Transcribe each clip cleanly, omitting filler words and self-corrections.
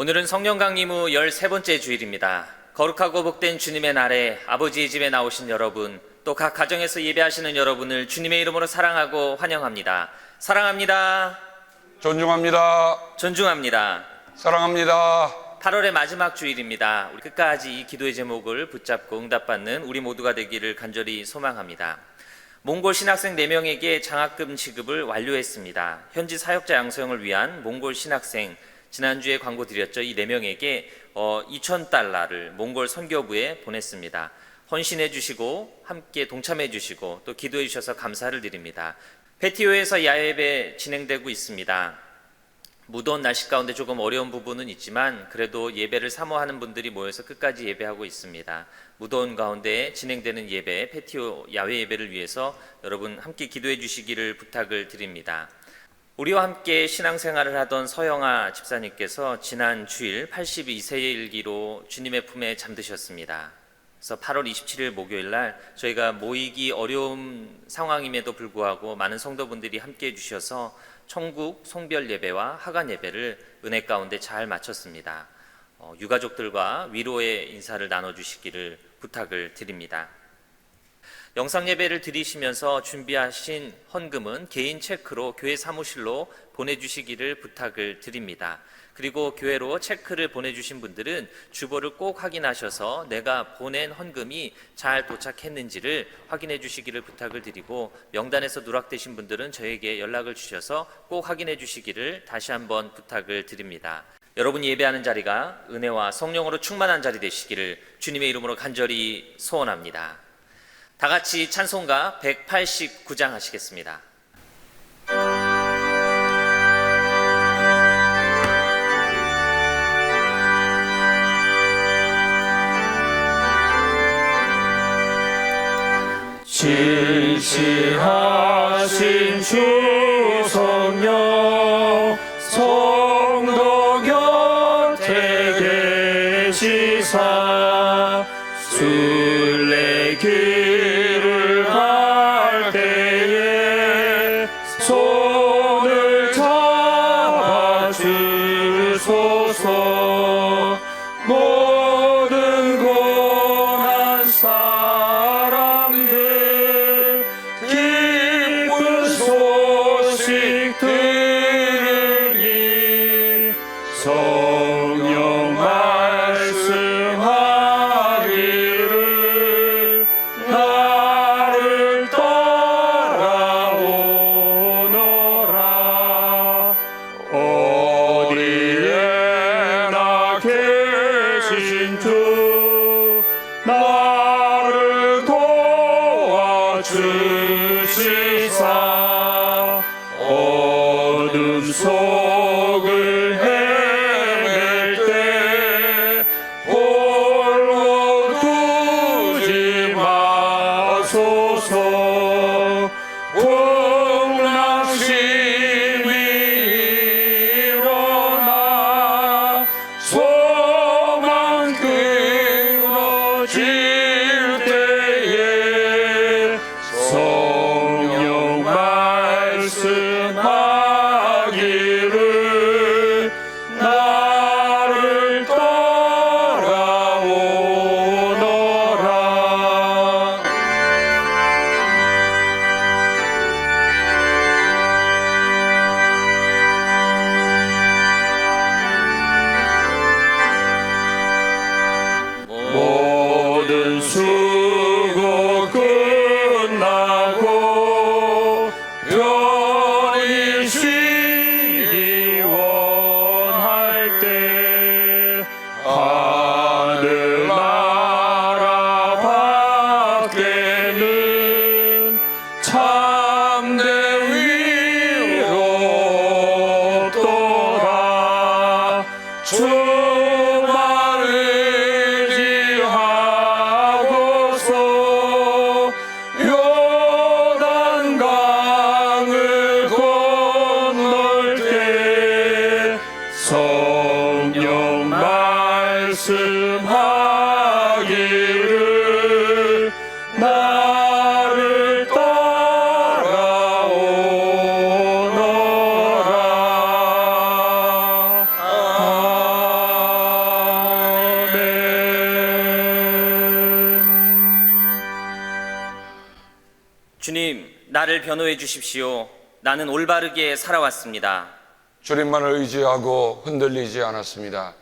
오늘은 성령 강림 후 13번째 주일입니다. 거룩하고 복된 주님의 날에 아버지의 집에 나오신 여러분, 또 각 가정에서 예배하시는 여러분을 주님의 이름으로 사랑하고 환영합니다. 사랑합니다. 존중합니다. 존중합니다. 사랑합니다. 8월의 마지막 주일입니다. 우리 끝까지 이 기도의 제목을 붙잡고 응답받는 우리 모두가 되기를 간절히 소망합니다. 몽골 신학생 4명에게 장학금 지급을 완료했습니다. 현지 사역자 양성을 위한 몽골 신학생, 지난주에 광고 드렸죠. 이 4명에게 2,000달러를 몽골 선교부에 보냈습니다. 헌신해 주시고 함께 동참해 주시고 또 기도해 주셔서 감사를 드립니다. 페티오에서 야외예배 진행되고 있습니다. 무더운 날씨 가운데 조금 어려운 부분은 있지만 그래도 예배를 사모하는 분들이 모여서 끝까지 예배하고 있습니다. 무더운 가운데 진행되는 예배, 페티오 야외 예배를 위해서 여러분 함께 기도해 주시기를 부탁을 드립니다. 우리와 함께 신앙생활을 하던 서영아 집사님께서 지난 주일 82세의 일기로 주님의 품에 잠드셨습니다. 그래서 8월 27일 목요일 날 저희가 모이기 어려운 상황임에도 불구하고 많은 성도분들이 함께 해주셔서 천국 송별 예배와 하간 예배를 은혜 가운데 잘 마쳤습니다. 유가족들과 위로의 인사를 나눠주시기를 부탁을 드립니다. 영상 예배를 드리시면서 준비하신 헌금은 개인 체크로 교회 사무실로 보내주시기를 부탁을 드립니다. 그리고 교회로 체크를 보내주신 분들은 주보를 꼭 확인하셔서 내가 보낸 헌금이 잘 도착했는지를 확인해 주시기를 부탁을 드리고, 명단에서 누락되신 분들은 저에게 연락을 주셔서 꼭 확인해 주시기를 다시 한번 부탁을 드립니다. 여러분이 예배하는 자리가 은혜와 성령으로 충만한 자리 되시기를 주님의 이름으로 간절히 소원합니다. 다 같이 찬송가 189장 하시겠습니다. 진실하신 주 성령 성도 곁에 계시사 순례길을 갈 때에 손을 잡아주소서. 모든 고난 사람들 기쁜 소식 들으니 성령 말씀하기를 나를 따라오너라. 어디에나 계신 주 나를 도와주시사 어둠 속을 헤맬 때 홀로 두지 마소서. 풍랑심이 일어나 소망 끊어질 때에 성령 말씀하기를 나를 따라오너라. 모든 수고 끝나고 편히 쉬기 원할 때 하늘나라 밖에는 참된 위로 없도다. 주만 의지하고서 요단강을 건널 때 성령 말씀하기를 나를 따라오너라. 나를 변호해 주십시오. 나는 올바르게 살아왔습니다. 주님만을 의지하고 흔들리지 않았습니다.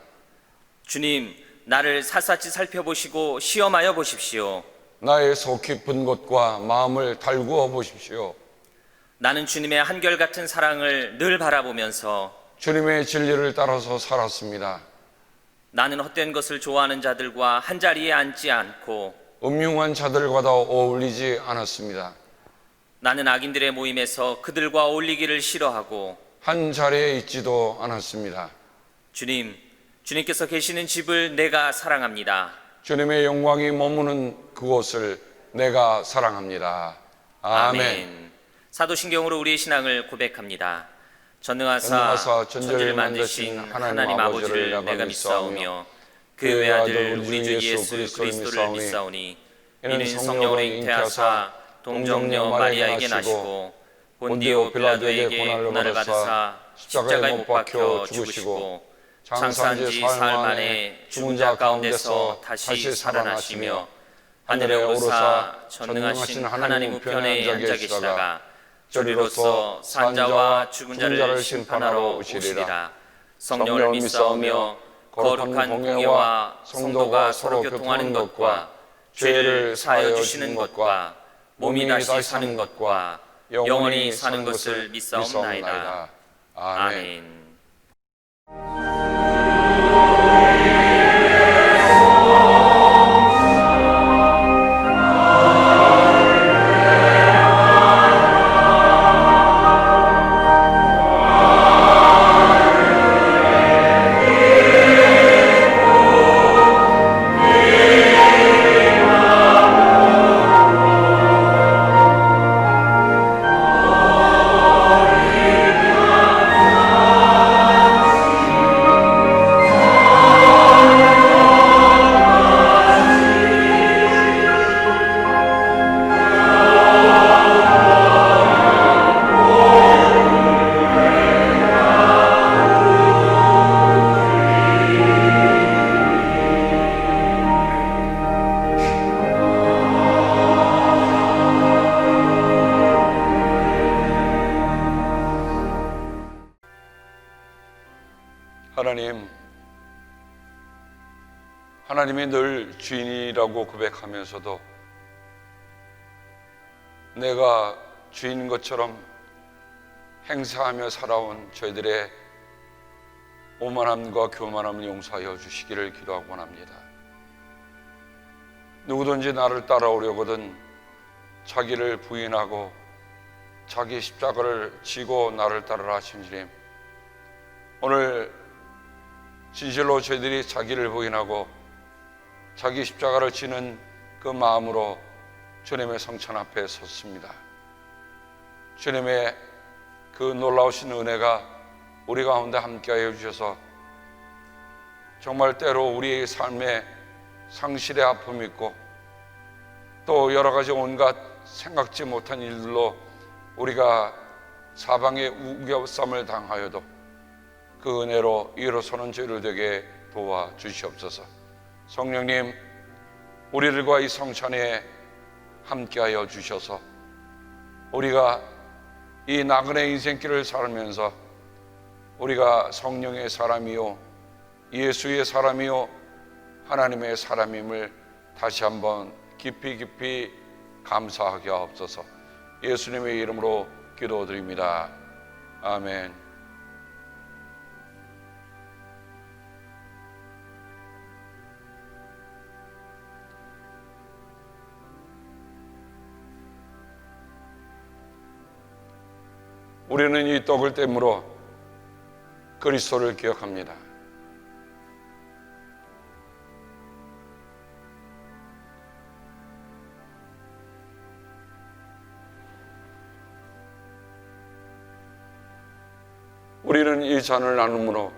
주님, 나를 샅샅이 살펴보시고 시험하여 보십시오. 나의 속 깊은 곳과 마음을 달구어 보십시오. 나는 주님의 한결같은 사랑을 늘 바라보면서 주님의 진리를 따라서 살았습니다. 나는 헛된 것을 좋아하는 자들과 한자리에 앉지 않고 음흉한 자들과도 어울리지 않았습니다. 나는 악인들의 모임에서 그들과 어울리기를 싫어하고 한 자리에 있지도 않았습니다. 주님, 주님께서 계시는 집을 내가 사랑합니다. 주님의 영광이 머무는 그곳을 내가 사랑합니다. 아멘. 사도신경으로 우리의 신앙을 고백합니다. 전능하사 전능하사 천지를 만드신 하나님 아버지를 내가 믿사오며 그 외아들 우리 주 예수 그리스도를 믿사오니 이는 성령으로 잉태하사 동정녀 마리아에게 나시고 본디오 빌라도에게 고난을 받으사 십자가에 못 박혀 죽으시고 장사한 지 사흘 만에 죽은 자 가운데서 다시 살아나시며 하늘에 오르사 전능하신 하나님 우편에 앉아 계시다가 저리로서 산자와 죽은 자를 심판하러 오시리라. 성령을 믿사오며 거룩한 공예와 성도가 서로 교통하는 것과 죄를 사하여 주시는 것과 몸이 다시 사는 것과 영원히 사는 것을 믿사옵나이다. 아멘. 하나님이 늘 주인이라고 고백하면서도 내가 주인 것처럼 행사하며 살아온 저희들의 오만함과 교만함을 용서하여 주시기를 기도하고 원합니다. 누구든지 나를 따라오려거든 자기를 부인하고 자기 십자가를 지고 나를 따르라 하신 주님, 오늘 진실로 저희들이 자기를 부인하고 자기 십자가를 지는 그 마음으로 주님의 성찬 앞에 섰습니다. 주님의 그 놀라우신 은혜가 우리 가운데 함께하여 주셔서 정말 때로 우리의 삶에 상실의 아픔이 있고 또 여러 가지 온갖 생각지 못한 일들로 우리가 사방에 우겨쌈을 당하여도 그 은혜로 일어서는 죄를 되게 도와주시옵소서. 성령님, 우리들과 이 성찬에 함께하여 주셔서 우리가 이 나그네 인생길을 살면서 우리가 성령의 사람이요 예수의 사람이요 하나님의 사람임을 다시 한번 깊이 감사하게 하옵소서. 예수님의 이름으로 기도드립니다. 아멘. 우리는 이 떡을 떼므로 그리스도를 기억합니다. 우리는 이 잔을 나눔으로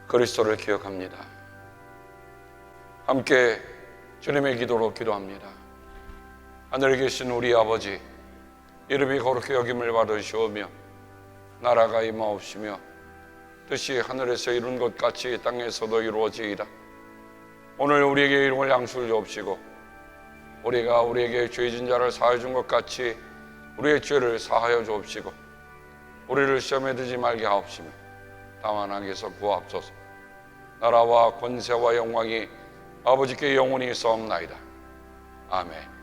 그리스도를 기억합니다. 함께 주님의 기도로 기도합니다. 하늘에 계신 우리 아버지, 이름이 거룩히 여김을 받으시오며 나라가 임하옵시며 뜻이 하늘에서 이룬 것 같이 땅에서도 이루어지이다. 오늘 우리에게 일용할 양식을 주옵시고 우리가 우리에게 죄진 자를 사하여 준 것 같이 우리의 죄를 사하여 주옵시고 우리를 시험에 들지 말게 하옵시며 다만 악에서 구하옵소서. 나라와 권세와 영광이 아버지께 영원히 있사옵나이다. 아멘.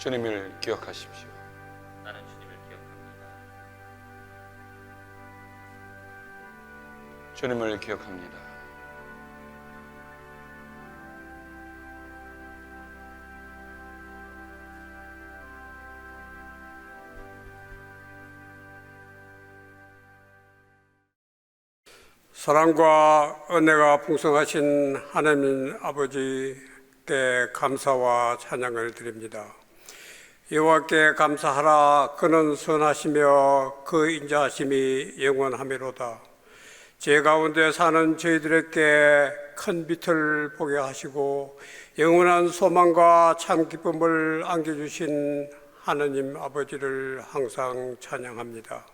주님을 기억하십시오. 나는 주님을 기억합니다. 주님을 기억합니다. 사랑과 은혜가 풍성하신 하나님 아버지께 감사와 찬양을 드립니다. 여호와께 감사하라. 그는 선하시며 그 인자하심이 영원하미로다. 제 가운데 사는 저희들에게 큰 빛을 보게 하시고 영원한 소망과 참 기쁨을 안겨주신 하나님 아버지를 항상 찬양합니다.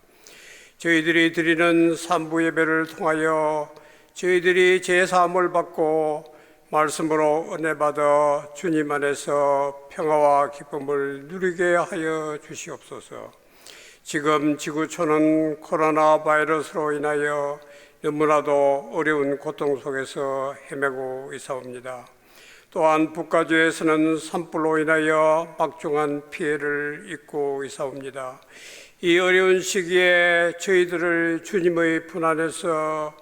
저희들이 드리는 산부 예배를 통하여 저희들이 제사함을 받고 말씀으로 은혜 받아 주님 안에서 평화와 기쁨을 누리게 하여 주시옵소서. 지금 지구촌은 코로나 바이러스로 인하여 너무나도 어려운 고통 속에서 헤매고 있사옵니다. 또한 북가주에서는 산불로 인하여 막중한 피해를 입고 있사옵니다. 이 어려운 시기에 저희들을 주님의 품 안에서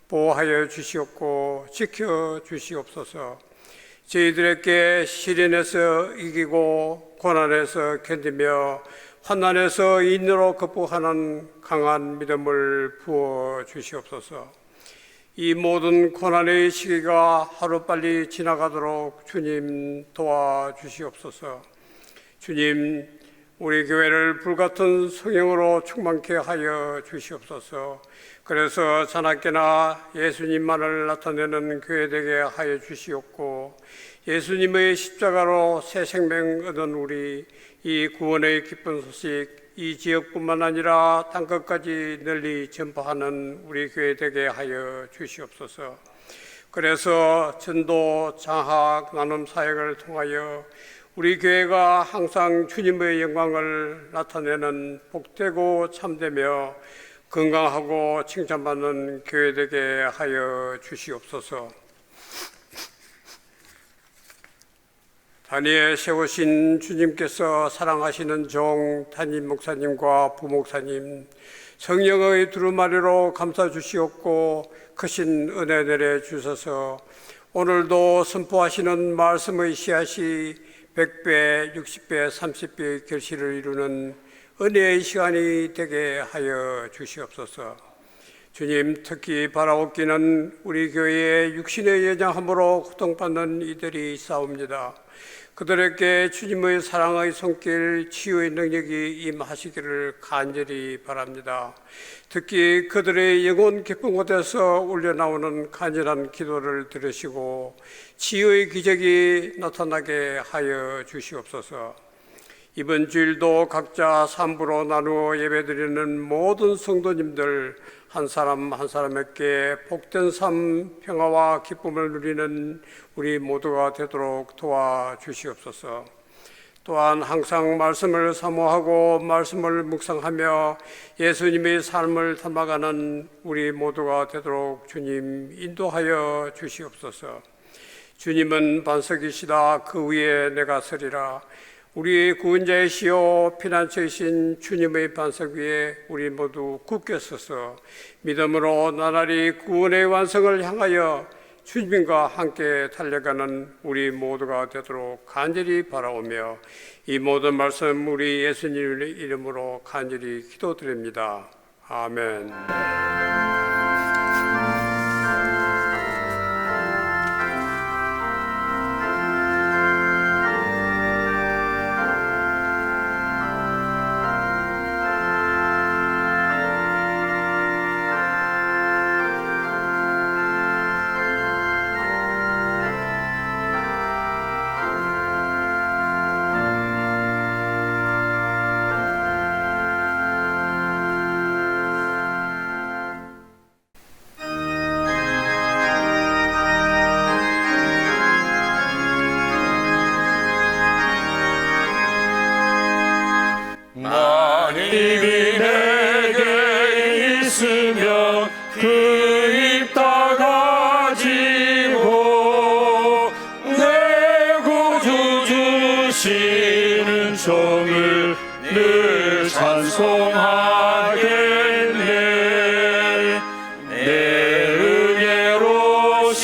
보호하여 주시옵고 지켜 주시옵소서. 저희들에게 시련에서 이기고 고난에서 견디며 환난에서 인내로 극복하는 강한 믿음을 부어 주시옵소서. 이 모든 고난의 시기가 하루빨리 지나가도록 주님 도와주시옵소서. 주님, 우리 교회를 불같은 성령으로 충만케 하여 주시옵소서. 그래서 자나깨나 예수님만을 나타내는 교회 되게 하여 주시옵고 예수님의 십자가로 새 생명 얻은 우리 이 구원의 기쁜 소식 이 지역뿐만 아니라 땅끝까지 널리 전파하는 우리 교회 되게 하여 주시옵소서. 그래서 전도, 장학, 나눔 사역을 통하여 우리 교회가 항상 주님의 영광을 나타내는 복되고 참되며 건강하고 칭찬받는 교회 되게 하여 주시옵소서. 단위에 세우신 주님께서 사랑하시는 종 담임 목사님과 부목사님 성령의 두루마리로 감싸 주시옵고 크신 은혜 내려 주셔서 오늘도 선포하시는 말씀의 씨앗이 100배, 60배, 30배의 결실을 이루는 은혜의 시간이 되게 하여 주시옵소서. 주님, 특히 바라옵기는 우리 교회의 육신의 연약함으로 고통받는 이들이 있사옵니다. 그들에게 주님의 사랑의 손길, 치유의 능력이 임하시기를 간절히 바랍니다. 특히 그들의 영혼 깊은 곳에서 울려나오는 간절한 기도를 들으시고 치유의 기적이 나타나게 하여 주시옵소서. 이번 주일도 각자 삼부로 나누어 예배드리는 모든 성도님들 한 사람 한 사람에게 복된 삶, 평화와 기쁨을 누리는 우리 모두가 되도록 도와주시옵소서. 또한 항상 말씀을 사모하고 말씀을 묵상하며 예수님의 삶을 닮아가는 우리 모두가 되도록 주님 인도하여 주시옵소서. 주님은 반석이시다 그 위에 내가 서리라. 우리 구원자이시오 피난처이신 주님의 반석 위에 우리 모두 굳게 서서 믿음으로 나날이 구원의 완성을 향하여 주님과 함께 달려가는 우리 모두가 되도록 간절히 바라오며 이 모든 말씀 우리 예수님의 이름으로 간절히 기도드립니다. 아멘. 그 입 다 가지고 내 구주 주시는 종을 늘 찬송하겠네. 내 은혜로우신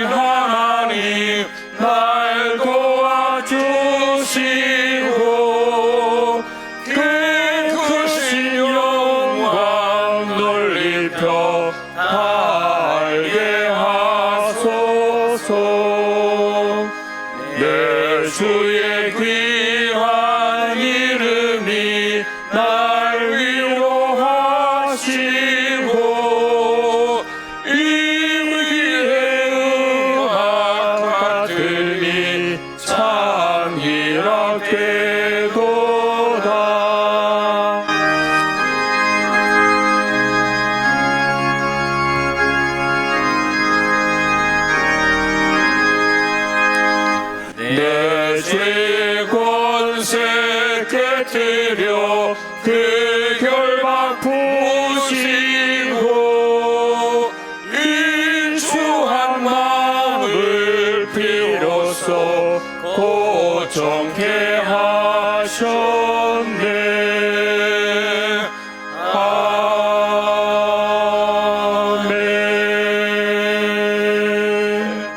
하나님 날 도와주시고 그 크신 영광 넓혀 알게 하소서. 내 주의 귀한 이름이 날 위로하시고 이 위에 음악 같으니 찬이라 되도다. 내 죄 권세 깨뜨려 그 결박 부시고 인추한 마음을 비로소 고정케 하셨네. 아멘.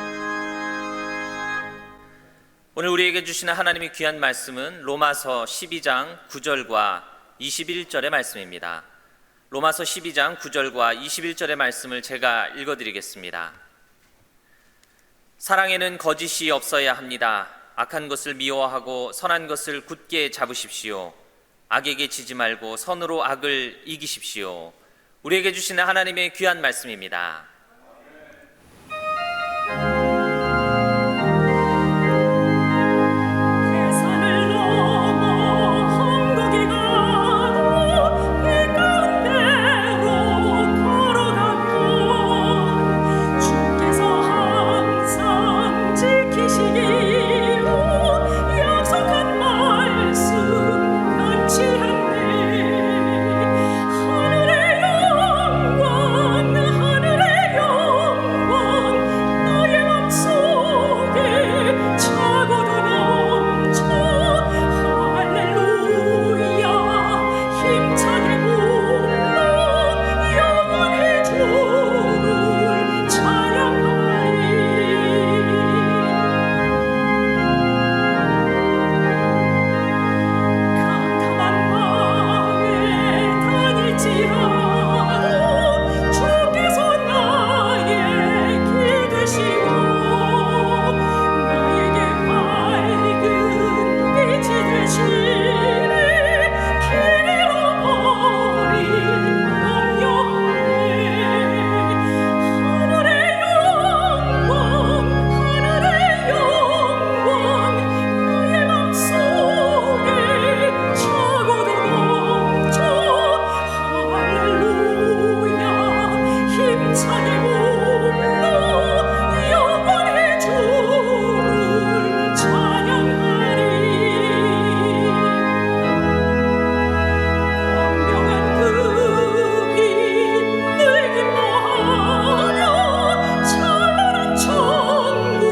오늘 우리에게 주시는 하나님의 귀한 말씀은 로마서 12장 9절과 21절의 말씀입니다. 로마서 12장 9절과 21절의 말씀을 제가 읽어드리겠습니다. 사랑에는 거짓이 없어야 합니다. 악한 것을 미워하고 선한 것을 굳게 잡으십시오. 악에게 지지 말고 선으로 악을 이기십시오. 우리에게 주시는 하나님의 귀한 말씀입니다. 계산을 넘어 한국에 가도 빛가운데로 걸어가면 주께서 항상 지키시기로 약속한 말씀 변치 않네. 하늘의 영광 나의 맘속에 차고도 넘쳐. 할렐루야 힘차게 불러 영원히 주를 찬양하리. 캄캄한 밤에 다닐지라도 주께서 나의 길 되시고 나에게 밝은 빛이 되시니 길 잃어버린 염려하네. 하늘의 영광 나의 맘속에 차고도 넘쳐. 할렐루야 힘차게 불러 영원히 주를 찬양하리. 광명한 그빛 늘 기뻐하며 찬란한 천국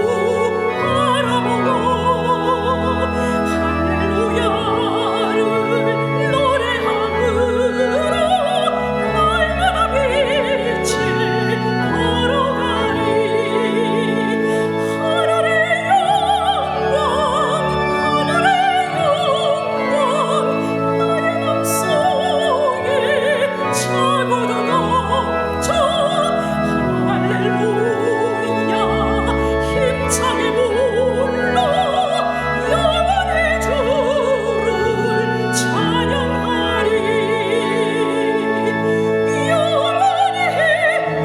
바라보고 할렐루야를 노래하므로 날마다 빛에 걸어가리. 하늘의 영광 나의 맘속에 차고도 넘쳐. 할렐루야 힘차게 불러 영원히 주를 찬양하리. 영원히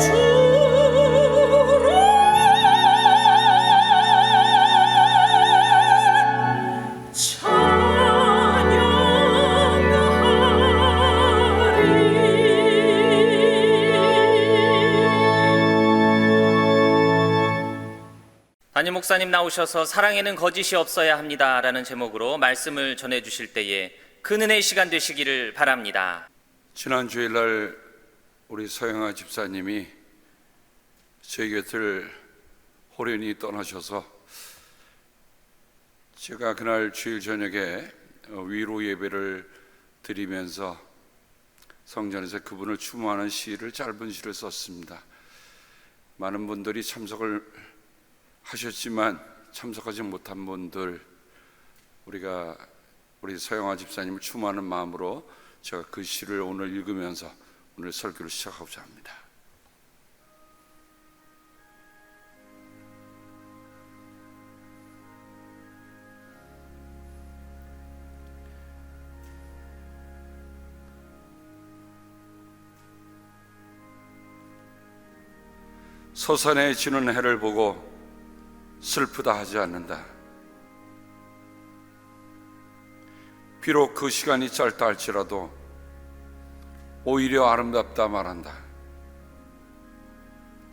주를 담임 목사님 나오셔서 사랑에는 거짓이 없어야 합니다라는 제목으로 말씀을 전해 주실 때에 큰 은혜의 시간 되시기를 바랍니다. 지난 주일날 우리 서영아 집사님이 저희 곁을 호련히 떠나셔서 제가 그날 주일 저녁에 위로 예배를 드리면서 성전에서 그분을 추모하는 시를, 짧은 시를 썼습니다. 많은 분들이 참석을 하셨지만 참석하지 못한 분들, 우리 서영아 집사님을 추모하는 마음으로 제가 그 시를 오늘 읽으면서 오늘 설교를 시작하고자 합니다. 서산에 지는 해를 보고 슬프다 하지 않는다. 비록 그 시간이 짧다 할지라도 오히려 아름답다 말한다.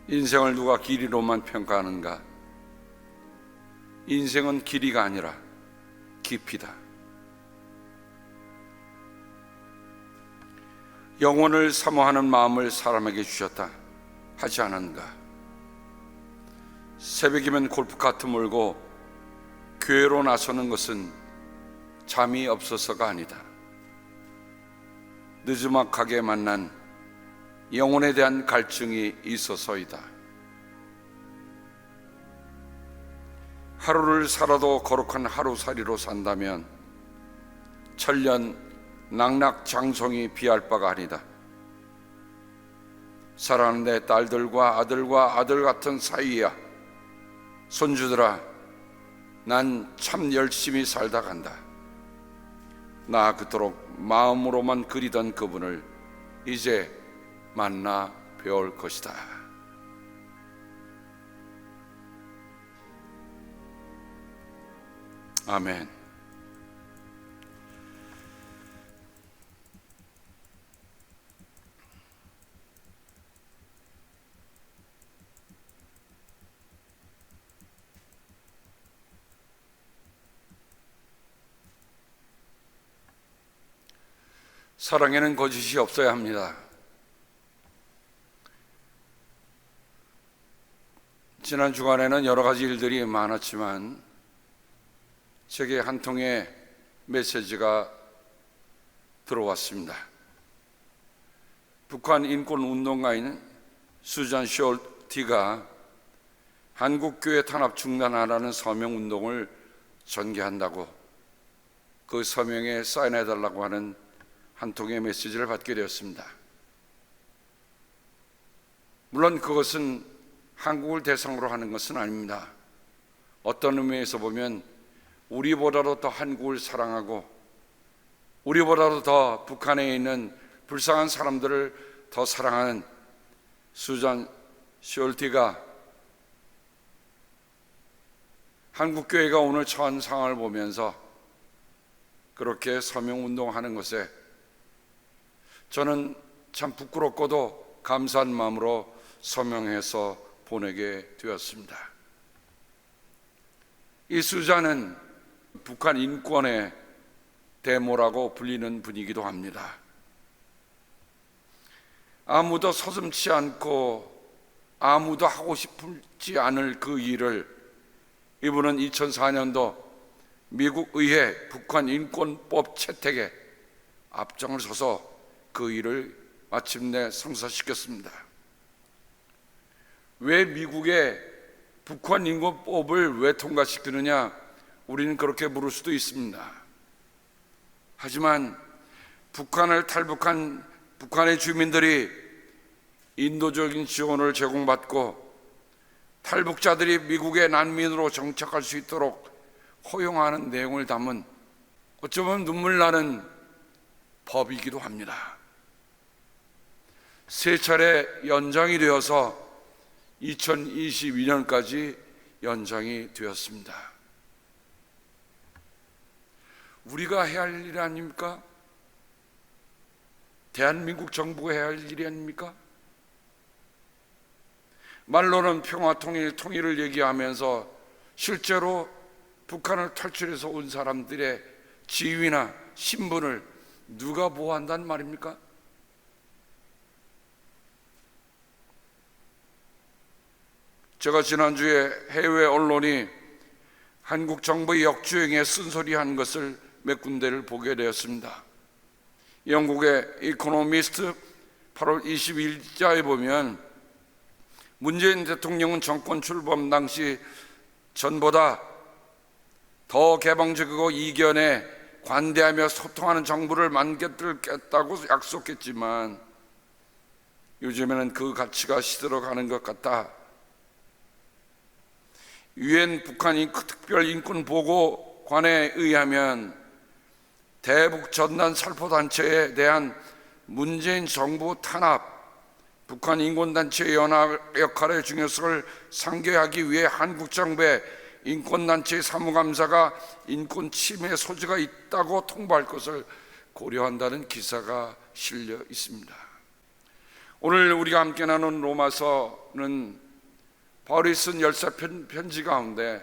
인생을 누가 길이로만 평가하는가? 인생은 길이가 아니라 깊이다. 영혼을 사모하는 마음을 사람에게 주셨다 하지 않았는가? 새벽이면 골프카트 몰고 교회로 나서는 것은 잠이 없어서가 아니다. 느즈막하게 만난 영혼에 대한 갈증이 있어서이다. 하루를 살아도 거룩한 하루살이로 산다면 천년 낙낙장성이 비할 바가 아니다. 사랑하는 내 딸들과 아들 같은 사이야. 손주들아, 난 참 열심히 살다 간다. 나 그토록 마음으로만 그리던 그분을 이제 만나 배울 것이다. 아멘. 사랑에는 거짓이 없어야 합니다. 지난 주간에는 여러 가지 일들이 많았지만 제게 한 통의 메시지가 들어왔습니다. 북한 인권운동가인 수잔 숄티가 한국교회 탄압 중단하라는 서명운동을 전개한다고 그 서명에 사인해달라고 하는 한 통의 메시지를 받게 되었습니다. 물론 그것은 한국을 대상으로 하는 것은 아닙니다. 어떤 의미에서 보면 우리보다도 더 한국을 사랑하고 우리보다도 더 북한에 있는 불쌍한 사람들을 더 사랑하는 수잔 숄티가 한국교회가 오늘 처한 상황을 보면서 그렇게 서명운동하는 것에 저는 참 부끄럽고도 감사한 마음으로 서명해서 보내게 되었습니다. 이 수잔은 북한 인권의 데모라고 불리는 분이기도 합니다. 아무도 서슴지 않고 아무도 하고 싶지 않을 그 일을 이분은 2004년도 미국 의회 북한 인권법 채택에 앞장을 서서 그 일을 마침내 성사시켰습니다. 왜 미국의 북한 인권법을 왜 통과시키느냐? 우리는 그렇게 물을 수도 있습니다. 하지만 북한을 탈북한 북한의 주민들이 인도적인 지원을 제공받고 탈북자들이 미국의 난민으로 정착할 수 있도록 허용하는 내용을 담은 어쩌면 눈물 나는 법이기도 합니다. 세 차례 연장이 되어서 2022년까지 연장이 되었습니다. 우리가 해야 할 일 아닙니까? 대한민국 정부가 해야 할 일이 아닙니까? 말로는 평화 통일을 얘기하면서 실제로 북한을 탈출해서 온 사람들의 지위나 신분을 누가 보호한단 말입니까? 제가 지난주에 해외 언론이 한국 정부의 역주행에 쓴소리한 것을 몇 군데를 보게 되었습니다. 영국의 이코노미스트 8월 22일자에 보면 문재인 대통령은 정권 출범 당시 전보다 더 개방적이고 이견에 관대하며 소통하는 정부를 만들겠다고 약속했지만 요즘에는 그 가치가 시들어가는 것 같다. 유엔 북한 특별인권보고관에 의하면 대북 전단 살포단체에 대한 문재인 정부 탄압, 북한 인권단체의 역할의 중요성을 상기하기 위해 한국 정부의 인권단체의 사무감사가 인권 침해 소지가 있다고 통보할 것을 고려한다는 기사가 실려 있습니다. 오늘 우리가 함께 나눈 로마서는 바울이 쓴 10사 편지 가운데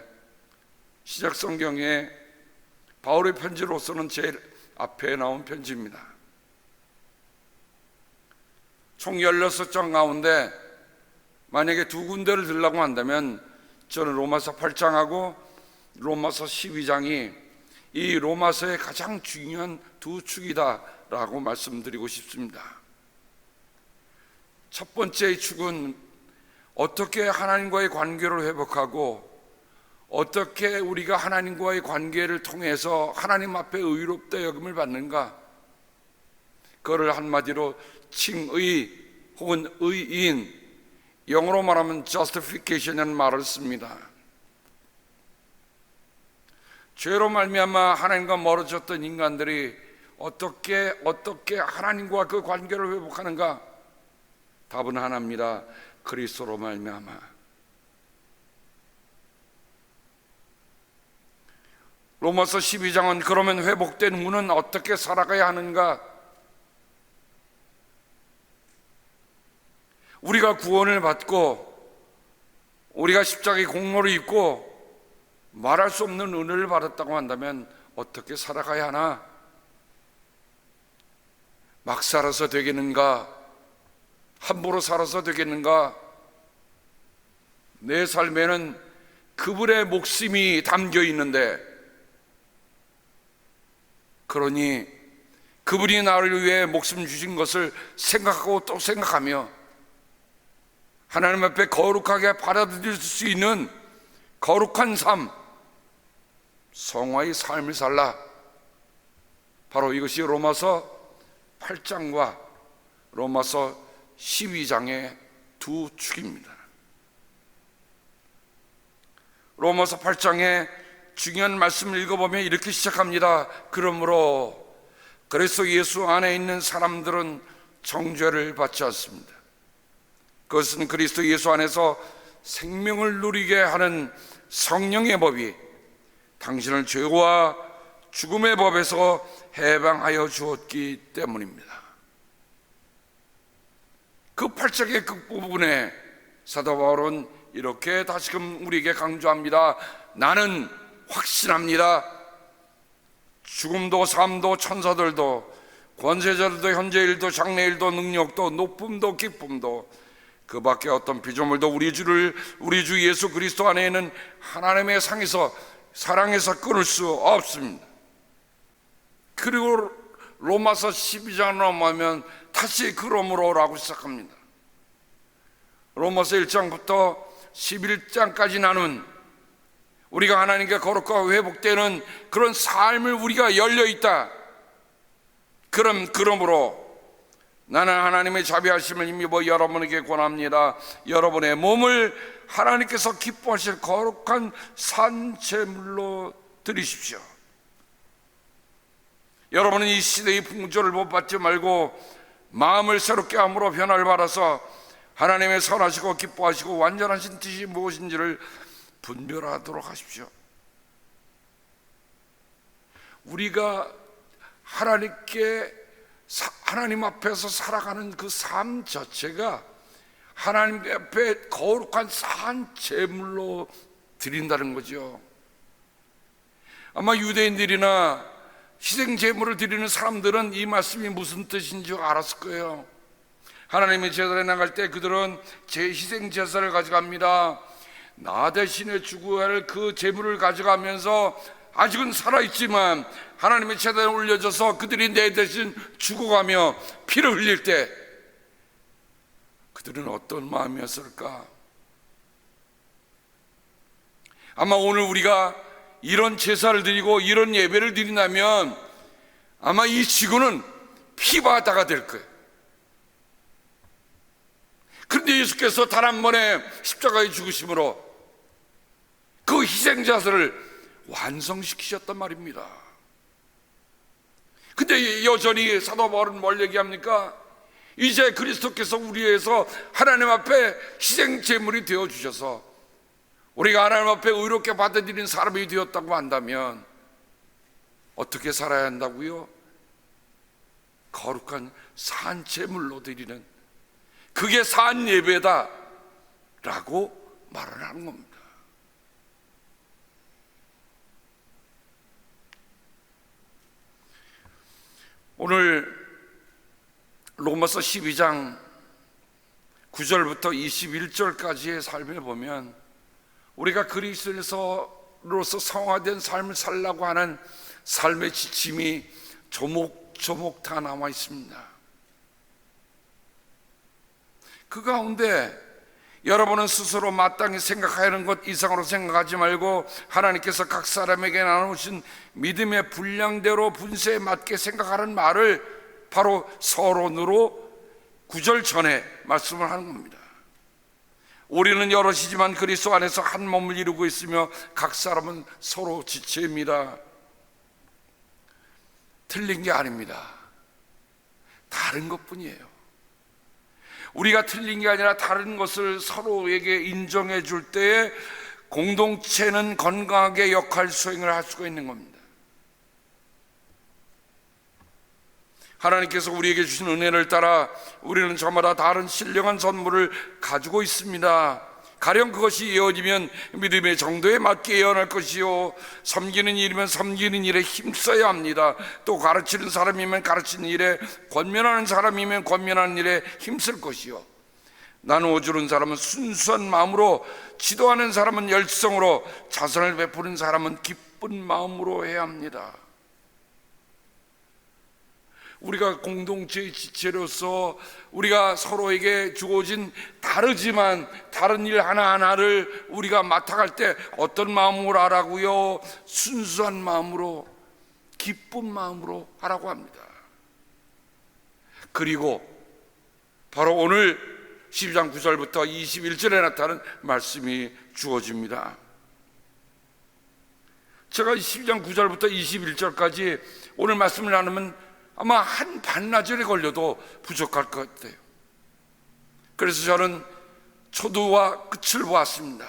시작 성경에 바울의 편지로서는 제일 앞에 나온 편지입니다. 총 16장 가운데 만약에 두 군데를 들라고 한다면 저는 로마서 8장하고 로마서 12장이 이 로마서의 가장 중요한 두 축이다라고 말씀드리고 싶습니다. 첫 번째 축은 어떻게 하나님과의 관계를 회복하고 어떻게 우리가 하나님과의 관계를 통해서 하나님 앞에 의롭다 여김을 받는가, 그거를 한마디로 칭의 혹은 의인, 영어로 말하면 justification이라는 말을 씁니다. 죄로 말미암아 하나님과 멀어졌던 인간들이 어떻게 하나님과 그 관계를 회복하는가? 답은 하나입니다. 그리스도로 말미암아. 로마서 12장은 그러면 회복된 후는 어떻게 살아가야 하는가? 우리가 구원을 받고 우리가 십자가의 공로를 입고 말할 수 없는 은혜를 받았다고 한다면 어떻게 살아가야 하나? 막 살아서 되겠는가? 함부로 살아서 되겠는가? 내 삶에는 그분의 목숨이 담겨 있는데, 그러니 그분이 나를 위해 목숨 주신 것을 생각하고 또 생각하며 하나님 앞에 거룩하게 받아들일 수 있는 거룩한 삶, 성화의 삶을 살라. 바로 이것이 로마서 8장과 로마서 12장의 두 축입니다. 로마서 8장의 중요한 말씀을 읽어보면 이렇게 시작합니다. 그러므로 그리스도 예수 안에 있는 사람들은 정죄를 받지 않습니다. 그것은 그리스도 예수 안에서 생명을 누리게 하는 성령의 법이 당신을 죄와 죽음의 법에서 해방하여 주었기 때문입니다. 그 8장의 끝부분에 사도 바울은 이렇게 다시금 우리에게 강조합니다. 나는 확신합니다. 죽음도 삶도 천사들도 권세자들도 현재일도 장래일도 능력도 높음도 기쁨도 그 밖에 어떤 피조물도 우리 주 예수 그리스도 안에 있는 하나님의 사랑에서 끊을 수 없습니다. 그리고 로마서 12장으로 넘어가면 다시 그러므로라고 시작합니다. 로마서 1장부터 11장까지 나눈 우리가 하나님께 거룩하고 회복되는 그런 삶을 우리가 열려있다. 그러므로 나는 하나님의 자비하심을 힘입어 여러분에게 권합니다. 여러분의 몸을 하나님께서 기뻐하실 거룩한 산제물로 드리십시오. 여러분은 이 시대의 풍조를 못 받지 말고 마음을 새롭게 함으로 변화를 받아서 하나님의 선하시고 기뻐하시고 완전하신 뜻이 무엇인지를 분별하도록 하십시오. 우리가 하나님 앞에서 살아가는 그 삶 자체가 하나님 앞에 거룩한 산 제물로 드린다는 거죠. 아마 유대인들이나 희생 제물을 드리는 사람들은 이 말씀이 무슨 뜻인지 알았을 거예요. 하나님의 제사에 나갈 때 그들은 제 희생 제사를 가져갑니다. 나 대신에 죽어야 할 그 재물을 가져가면서 아직은 살아있지만 하나님의 제단에 올려져서 그들이 내 대신 죽어가며 피를 흘릴 때 그들은 어떤 마음이었을까? 아마 오늘 우리가 이런 제사를 드리고 이런 예배를 드린다면 아마 이 지구는 피바다가 될 거예요. 그런데 예수께서 단 한 번에 십자가에 죽으심으로 그 희생자들을 완성시키셨단 말입니다. 근데 여전히 사도 바울은 뭘 얘기합니까? 이제 그리스도께서 우리 위해서 하나님 앞에 희생 제물이 되어 주셔서 우리가 하나님 앞에 의롭게 받아들이는 사람이 되었다고 한다면 어떻게 살아야 한다고요? 거룩한 산 제물로 드리는, 그게 산 예배다 라고 말을 하는 겁니다. 오늘 로마서 12장 9절부터 21절까지의 삶을 보면 우리가 그리스도로서 성화된 삶을 살라고 하는 삶의 지침이 조목조목 다 나와 있습니다. 그 가운데 여러분은 스스로 마땅히 생각하는 것 이상으로 생각하지 말고 하나님께서 각 사람에게 나누신 믿음의 분량대로 분세에 맞게 생각하는 말을 바로 서론으로 9절 전에 말씀을 하는 겁니다. 우리는 여럿이지만 그리스도 안에서 한 몸을 이루고 있으며 각 사람은 서로 지체입니다. 틀린 게 아닙니다. 다른 것뿐이에요. 우리가 틀린 게 아니라 다른 것을 서로에게 인정해 줄 때에 공동체는 건강하게 역할 수행을 할 수가 있는 겁니다. 하나님께서 우리에게 주신 은혜를 따라 우리는 저마다 다른 신령한 선물을 가지고 있습니다. 가령 그것이 이어지면 믿음의 정도에 맞게 예언할 것이요, 섬기는 일이면 섬기는 일에 힘써야 합니다. 또 가르치는 사람이면 가르치는 일에, 권면하는 사람이면 권면하는 일에 힘쓸 것이요, 나누어 주는 사람은 순수한 마음으로, 지도하는 사람은 열성으로, 자선을 베푸는 사람은 기쁜 마음으로 해야 합니다. 우리가 공동체의 지체로서 우리가 서로에게 주어진 다르지만 다른 일 하나하나를 우리가 맡아갈 때 어떤 마음으로 하라고요? 순수한 마음으로, 기쁜 마음으로 하라고 합니다. 그리고 바로 오늘 12장 9절부터 21절에 나타나는 말씀이 주어집니다. 제가 12장 9절부터 21절까지 오늘 말씀을 나누면 아마 한 반나절에 걸려도 부족할 것 같아요. 그래서 저는 초두와 끝을 보았습니다.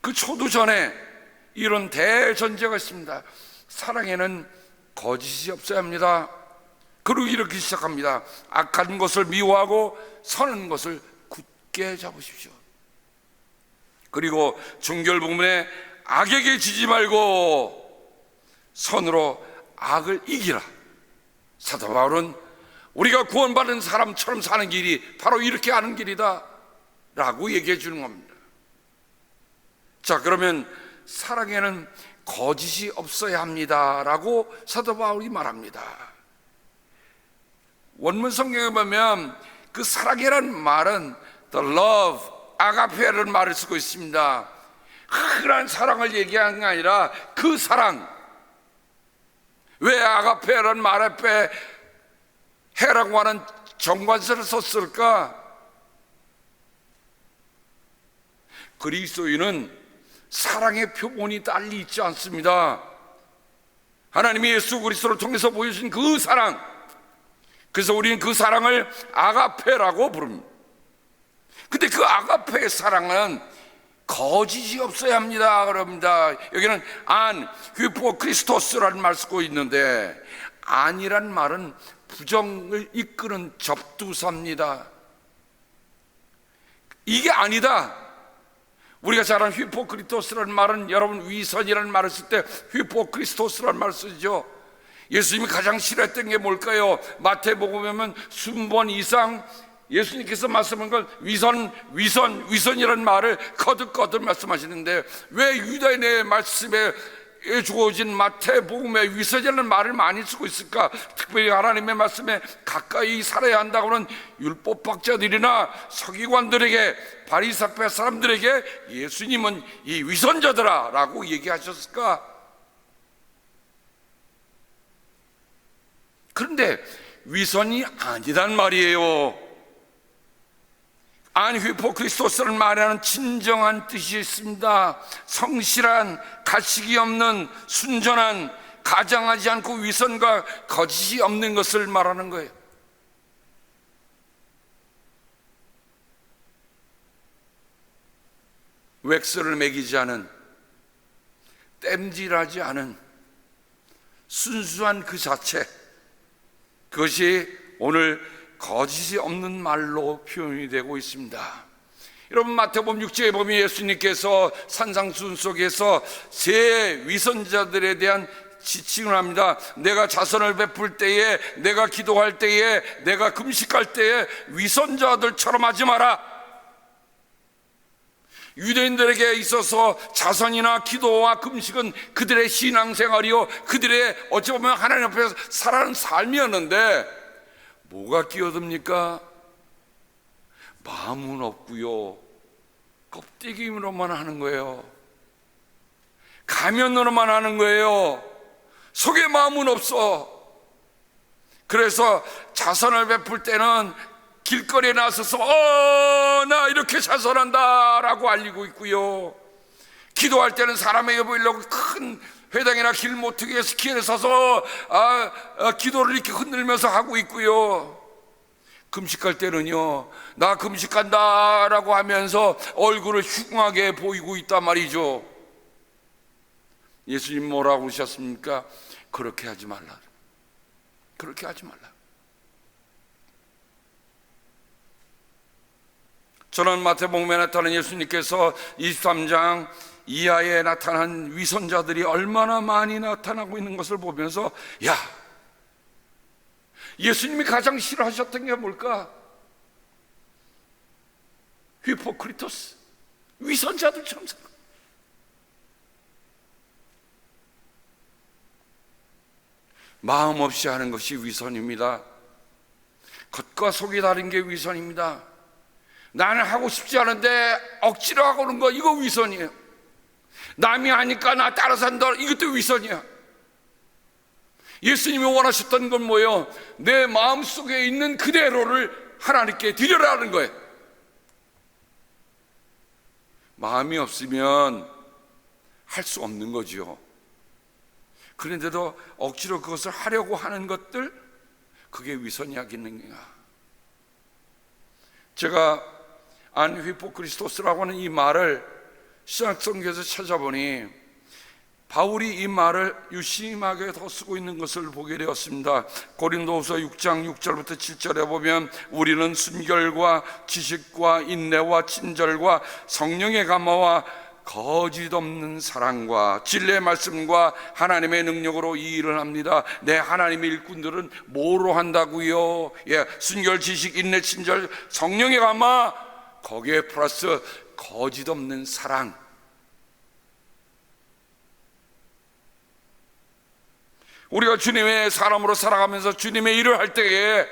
그 초두 전에 이런 대전제가 있습니다. 사랑에는 거짓이 없어야 합니다. 그리고 이렇게 시작합니다. 악한 것을 미워하고 선한 것을 굳게 잡으십시오. 그리고 중결 부분에 악에게 지지 말고 선으로 악을 이기라. 사도 바울은 우리가 구원받은 사람처럼 사는 길이 바로 이렇게 하는 길이다 라고 얘기해 주는 겁니다. 자, 그러면 사랑에는 거짓이 없어야 합니다 라고 사도 바울이 말합니다. 원문 성경에 보면 그 사랑이라는 말은 the love, 아가페라는 말을 쓰고 있습니다. 흔한 사랑을 얘기하는 게 아니라 그 사랑. 왜 아가페라는 말 앞에 해라고 하는 정관사를 썼을까? 그리스도인은 사랑의 표본이 달리 있지 않습니다. 하나님이 예수 그리스도를 통해서 보여주신 그 사랑, 그래서 우리는 그 사랑을 아가페라고 부릅니다. 근데 그 아가페의 사랑은 거짓이 없어야 합니다 그럽니다. 여기는 안, 휘포 크리스토스라는 말 쓰고 있는데, 안이란 말은 부정을 이끄는 접두사입니다. 이게 아니다. 우리가 잘 아는 휘포크리토스라는 말은, 여러분 위선이라는 말을 쓸 때 휘포크리스토스라는 말을 쓰죠. 예수님이 가장 싫어했던 게 뭘까요? 마태복음에 보면 20번 이상 예수님께서 말씀한 건 위선이라는 말을 거듭거듭 말씀하시는데, 왜 유다인의 말씀에 주어진 마태복음에 위선이라는 말을 많이 쓰고 있을까? 특별히 하나님의 말씀에 가까이 살아야 한다고는 율법학자들이나 서기관들에게, 바리새파 사람들에게 예수님은 이 위선자들아 라고 얘기하셨을까? 그런데 위선이 아니란 말이에요. 안휘포크리스토스라는 말에는 진정한 뜻이 있습니다. 성실한, 가식이 없는, 순전한, 가장하지 않고 위선과 거짓이 없는 것을 말하는 거예요. 웩스를 매기지 않은, 땜질하지 않은 순수한 그 자체, 그것이 오늘 거짓이 없는 말로 표현이 되고 있습니다. 여러분, 마태복음 6장에 보면 예수님께서 산상수훈 속에서 세 위선자들에 대한 지칭을 합니다. 내가 자선을 베풀 때에, 내가 기도할 때에, 내가 금식할 때에 위선자들처럼 하지 마라. 유대인들에게 있어서 자선이나 기도와 금식은 그들의 신앙생활이요, 그들의 어찌 보면 하나님 앞에서 살아가는 삶이었는데, 뭐가 끼어듭니까? 마음은 없고요, 껍데기로만 하는 거예요. 가면으로만 하는 거예요. 속에 마음은 없어. 그래서 자선을 베풀 때는 길거리에 나서서 나 이렇게 자선한다 라고 알리고 있고요, 기도할 때는 사람에게 보이려고 큰 회당이나 길모퉁이에서 길에 서서 기도를 이렇게 흔들면서 하고 있고요, 금식할 때는요, 나 금식한다 라고 하면서 얼굴을 흉하게 보이고 있단 말이죠. 예수님 뭐라고 그러셨습니까? 그렇게 하지 말라. 그렇게 하지 말라. 저는 마태복음에 나타난 예수님께서 23장 이하에 나타난 위선자들이 얼마나 많이 나타나고 있는 것을 보면서, 야, 예수님이 가장 싫어하셨던 게 뭘까? 히포크리토스, 위선자들처럼 살아. 마음 없이 하는 것이 위선입니다. 겉과 속이 다른 게 위선입니다. 나는 하고 싶지 않은데 억지로 하고 오는 거, 이거 위선이에요. 남이 하니까 나 따라서 한다, 이것도 위선이야. 예수님이 원하셨던 건 뭐예요? 내 마음속에 있는 그대로를 하나님께 드려라는 거예요. 마음이 없으면 할 수 없는 거죠. 그런데도 억지로 그것을 하려고 하는 것들, 그게 위선이 하겠는가? 제가 안휘포크리스토스라고 하는 이 말을 신약성경에서 찾아보니 바울이 이 말을 유심하게 더 쓰고 있는 것을 보게 되었습니다. 고린도후서 6장 6절부터 7절에 보면, 우리는 순결과 지식과 인내와 친절과 성령의 감화와 거짓 없는 사랑과 진리의 말씀과 하나님의 능력으로 이 일을 합니다. 내 하나님의 일꾼들은 뭐로 한다고요? 순결, 지식, 인내, 친절, 성령의 감화, 거기에 플러스 거짓 없는 사랑. 우리가 주님의 사람으로 살아가면서 주님의 일을 할 때에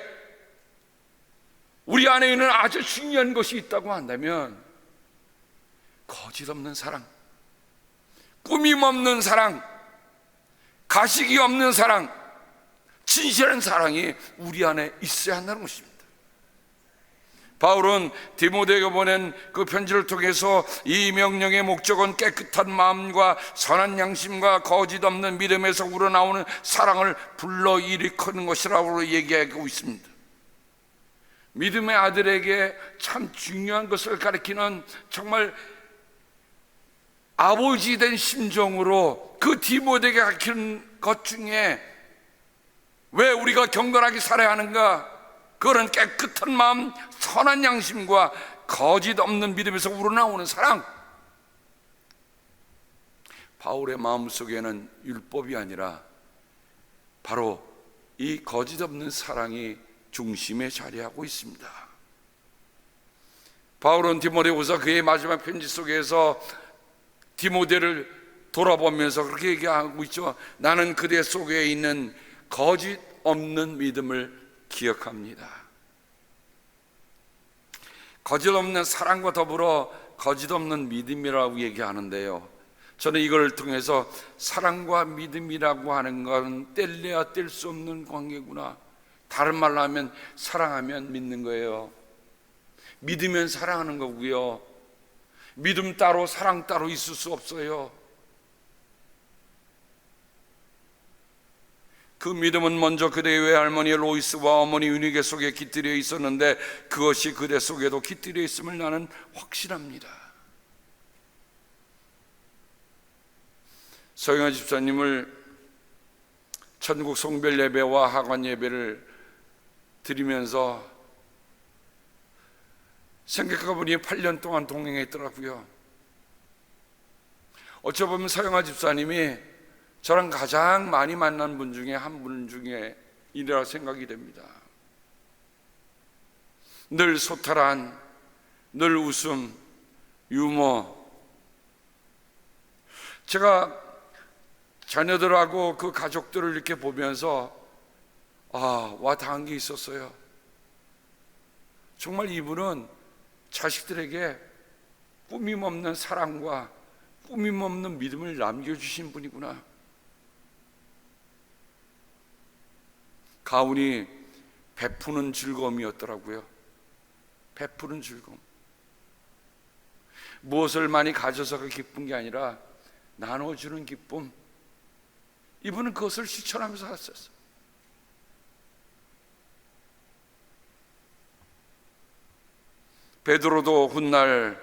우리 안에 있는 아주 중요한 것이 있다고 한다면, 거짓 없는 사랑, 꾸밈 없는 사랑, 가식이 없는 사랑, 진실한 사랑이 우리 안에 있어야 한다는 것입니다. 바울은 디모데에게 보낸 그 편지를 통해서 이 명령의 목적은 깨끗한 마음과 선한 양심과 거짓 없는 믿음에서 우러나오는 사랑을 불러일으키는 것이라고 얘기하고 있습니다. 믿음의 아들에게 참 중요한 것을 가리키는, 정말 아버지 된 심정으로 그 디모데에게 가르치는 것 중에 왜 우리가 경건하게 살아야 하는가? 그거는 깨끗한 마음, 선한 양심과 거짓 없는 믿음에서 우러나오는 사랑. 바울의 마음속에는 율법이 아니라 바로 이 거짓 없는 사랑이 중심에 자리하고 있습니다. 바울은 디모데후서 그의 마지막 편지 속에서 디모데를 돌아보면서 그렇게 얘기하고 있죠. 나는 그대 속에 있는 거짓 없는 믿음을 기억합니다. 거짓 없는 사랑과 더불어 거짓 없는 믿음이라고 얘기하는데요, 저는 이걸 통해서 사랑과 믿음이라고 하는 건 뗄래야 뗄 수 없는 관계구나. 다른 말로 하면 사랑하면 믿는 거예요. 믿으면 사랑하는 거고요. 믿음 따로 사랑 따로 있을 수 없어요. 그 믿음은 먼저 그대의 외할머니 로이스와 어머니 유니게 속에 깃들여 있었는데 그것이 그대 속에도 깃들여 있음을 나는 확신합니다. 서영아 집사님을 천국 성별 예배와 하관 예배를 드리면서 생각해보니 8년 동안 동행했더라고요. 어쩌보면 서영아 집사님이 저랑 가장 많이 만난 분 중에 한 분 중에 이라 생각이 됩니다. 늘 소탈한, 늘 웃음, 유머. 제가 자녀들하고 그 가족들을 이렇게 보면서 와닿은 게 있었어요. 정말 이분은 자식들에게 꾸밈없는 사랑과 꾸밈없는 믿음을 남겨주신 분이구나. 가훈이 베푸는 즐거움이었더라고요. 베푸는 즐거움. 무엇을 많이 가져서가 기쁜 게 아니라 나눠주는 기쁨. 이분은 그것을 실천하면서 살았어요. 베드로도 훗날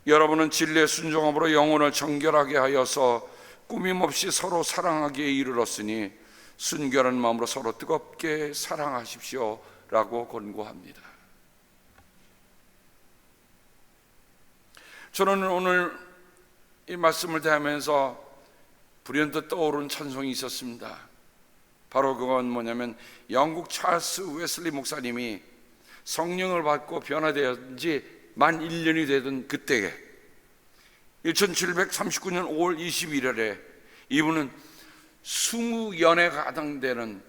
여러분은 진리의 순종함으로 영혼을 정결하게 하여서 꾸밈없이 서로 사랑하기에 이르렀으니 순결한 마음으로 서로 뜨겁게 사랑하십시오 라고 권고합니다. 저는 오늘 이 말씀을 대하면서 불현듯 떠오른 찬송이 있었습니다. 바로 그건 뭐냐면 영국 찰스 웨슬리 목사님이 성령을 받고 변화되었 지 만 1년이 되던 그때에 1739년 5월 21일에 이분은 20연에 해당되는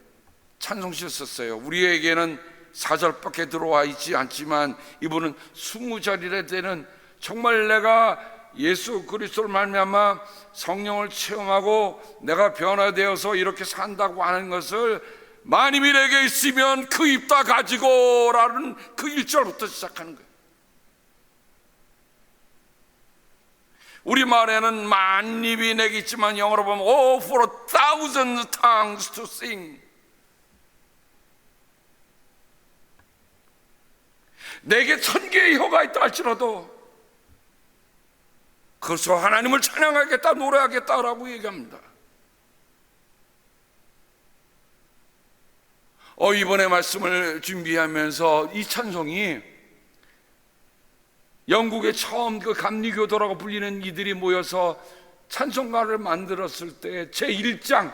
찬송시를 썼어요. 우리에게는 4절밖에 들어와 있지 않지만 이분은 20절이나 되는, 정말 내가 예수 그리스도를 말미암아 성령을 체험하고 내가 변화되어서 이렇게 산다고 하는 것을 만입이 내게 있으면 그 입 다 가지고 라는 그 1절부터 시작하는 거예요. 우리말에는 만입이 내게 있지만 영어로 보면 Oh for a thousand tongues to sing. 내게 1000개의 혀가 있다 할지라도 그것으로 하나님을 찬양하겠다, 노래하겠다라고 얘기합니다. 이번에 말씀을 준비하면서 이 찬송이 영국에 처음 그 감리교도라고 불리는 이들이 모여서 찬송가를 만들었을 때 제1장.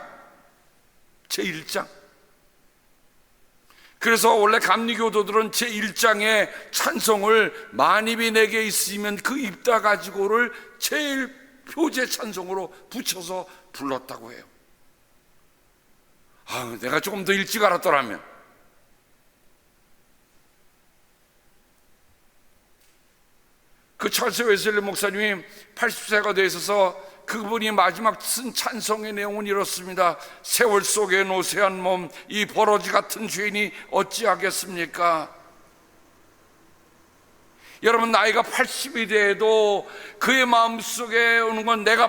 그래서 원래 감리교도들은 제1장의 찬송을 만입이 내게 있으면 그 입 다 가지고를 제일 표제 찬송으로 붙여서 불렀다고 해요. 내가 조금 더 일찍 알았더라면. 그 찰스 웨슬리 목사님이 80세가 돼 있어서 그분이 마지막 쓴 찬송의 내용은 이렇습니다. 세월 속에 노쇠한 몸, 이 버러지 같은 죄인이 어찌하겠습니까? 여러분, 나이가 80이 돼도 그의 마음속에 오는 건 내가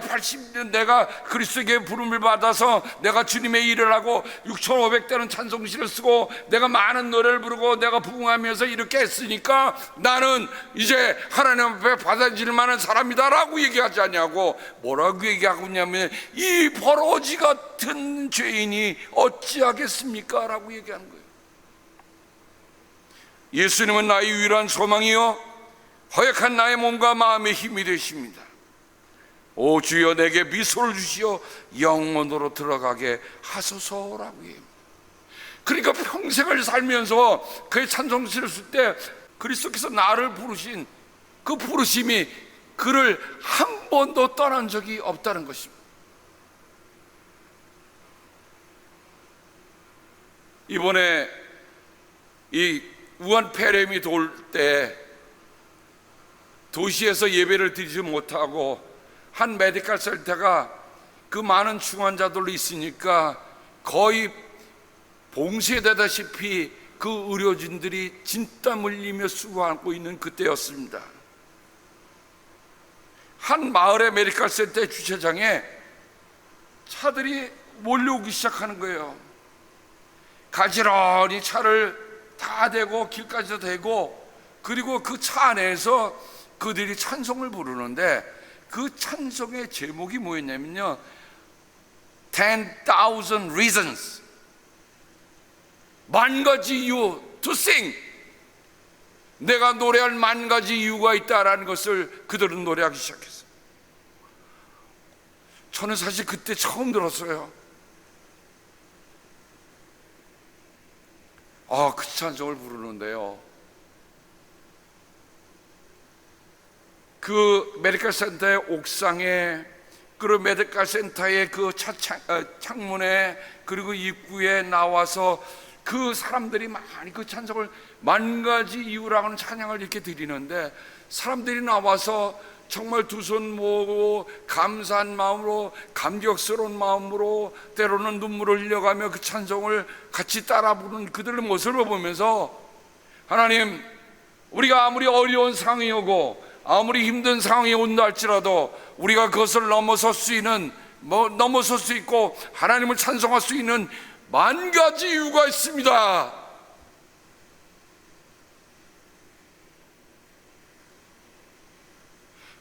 그리스도에게 부름을 받아서 내가 주님의 일을 하고 6,500대는 찬송시를 쓰고 내가 많은 노래를 부르고 내가 부흥하면서 이렇게 했으니까 나는 이제 하나님 앞에 받아들일 만한 사람이다 라고 얘기하지 않냐고. 뭐라고 얘기하고 있냐면 이 버러지 같은 죄인이 어찌하겠습니까? 라고 얘기하는 거예요. 예수님은 나의 유일한 소망이요 허약한 나의 몸과 마음의 힘이 되십니다. 오 주여 내게 미소를 주시어 영원으로 들어가게 하소서라고 해요. 그러니까 평생을 살면서 그의 찬송시를 쓸 때 그리스도께서 나를 부르신 그 부르심이 그를 한 번도 떠난 적이 없다는 것입니다. 이번에 이 우한 폐렴이 돌 때 도시에서 예배를 드리지 못하고 한 메디컬 센터가 그 많은 중환자들로 있으니까 거의 봉쇄되다시피 그 의료진들이 진땀 흘리며 수고하고 있는 그때였습니다. 한 마을의 메디컬 센터의 주차장에 차들이 몰려오기 시작하는 거예요. 가지런히 차를 다 대고 길까지도 대고, 그리고 그 차 안에서 그들이 찬송을 부르는데 그 찬송의 제목이 뭐였냐면요, 10,000 reasons, 만 가지 이유 to sing. 내가 노래할 만 가지 이유가 있다라는 것을 그들은 노래하기 시작했어요. 저는 사실 그때 처음 들었어요. 그 찬송을 부르는데요, 그 메디컬 센터의 옥상에, 그리고 메디컬 센터의 그 창문에, 그리고 입구에 나와서 그 사람들이 많이 그 찬송을, 만 가지 이유라고 하는 찬양을 이렇게 드리는데, 사람들이 나와서 정말 두 손 모으고 감사한 마음으로, 감격스러운 마음으로, 때로는 눈물을 흘려가며 그 찬송을 같이 따라 부르는 그들의 모습을 보면서, 하나님, 우리가 아무리 어려운 상황이 오고 아무리 힘든 상황이 온다 할지라도 우리가 그것을 넘어설 수 있고 하나님을 찬송할 수 있는 만 가지 이유가 있습니다.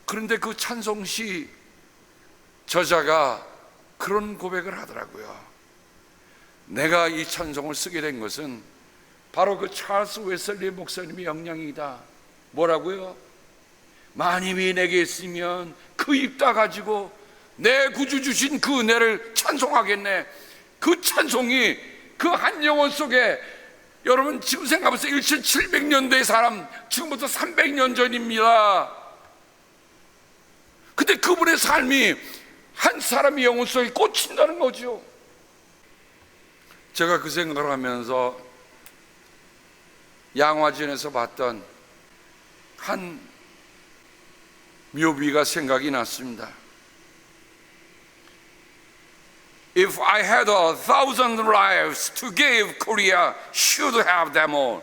그런데 그 찬송시 저자가 그런 고백을 하더라고요. 내가 이 찬송을 쓰게 된 것은 바로 그 찰스 웨슬리 목사님의 영향이다. 뭐라고요? 만임이 내게 있으면 그 입 다 가지고 내 구주 주신 그 은혜를 찬송하겠네. 그 찬송이 그 한 영혼 속에, 여러분 지금 생각해보세요. 1700년대의 사람, 지금부터 300년 전입니다. 근데 그분의 삶이 한 사람의 영혼 속에 꽂힌다는 거죠. 제가 그 생각을 하면서 양화진에서 봤던 한 묘비가 생각이 났습니다. If I had 1,000 lives to give, Korea should have them all.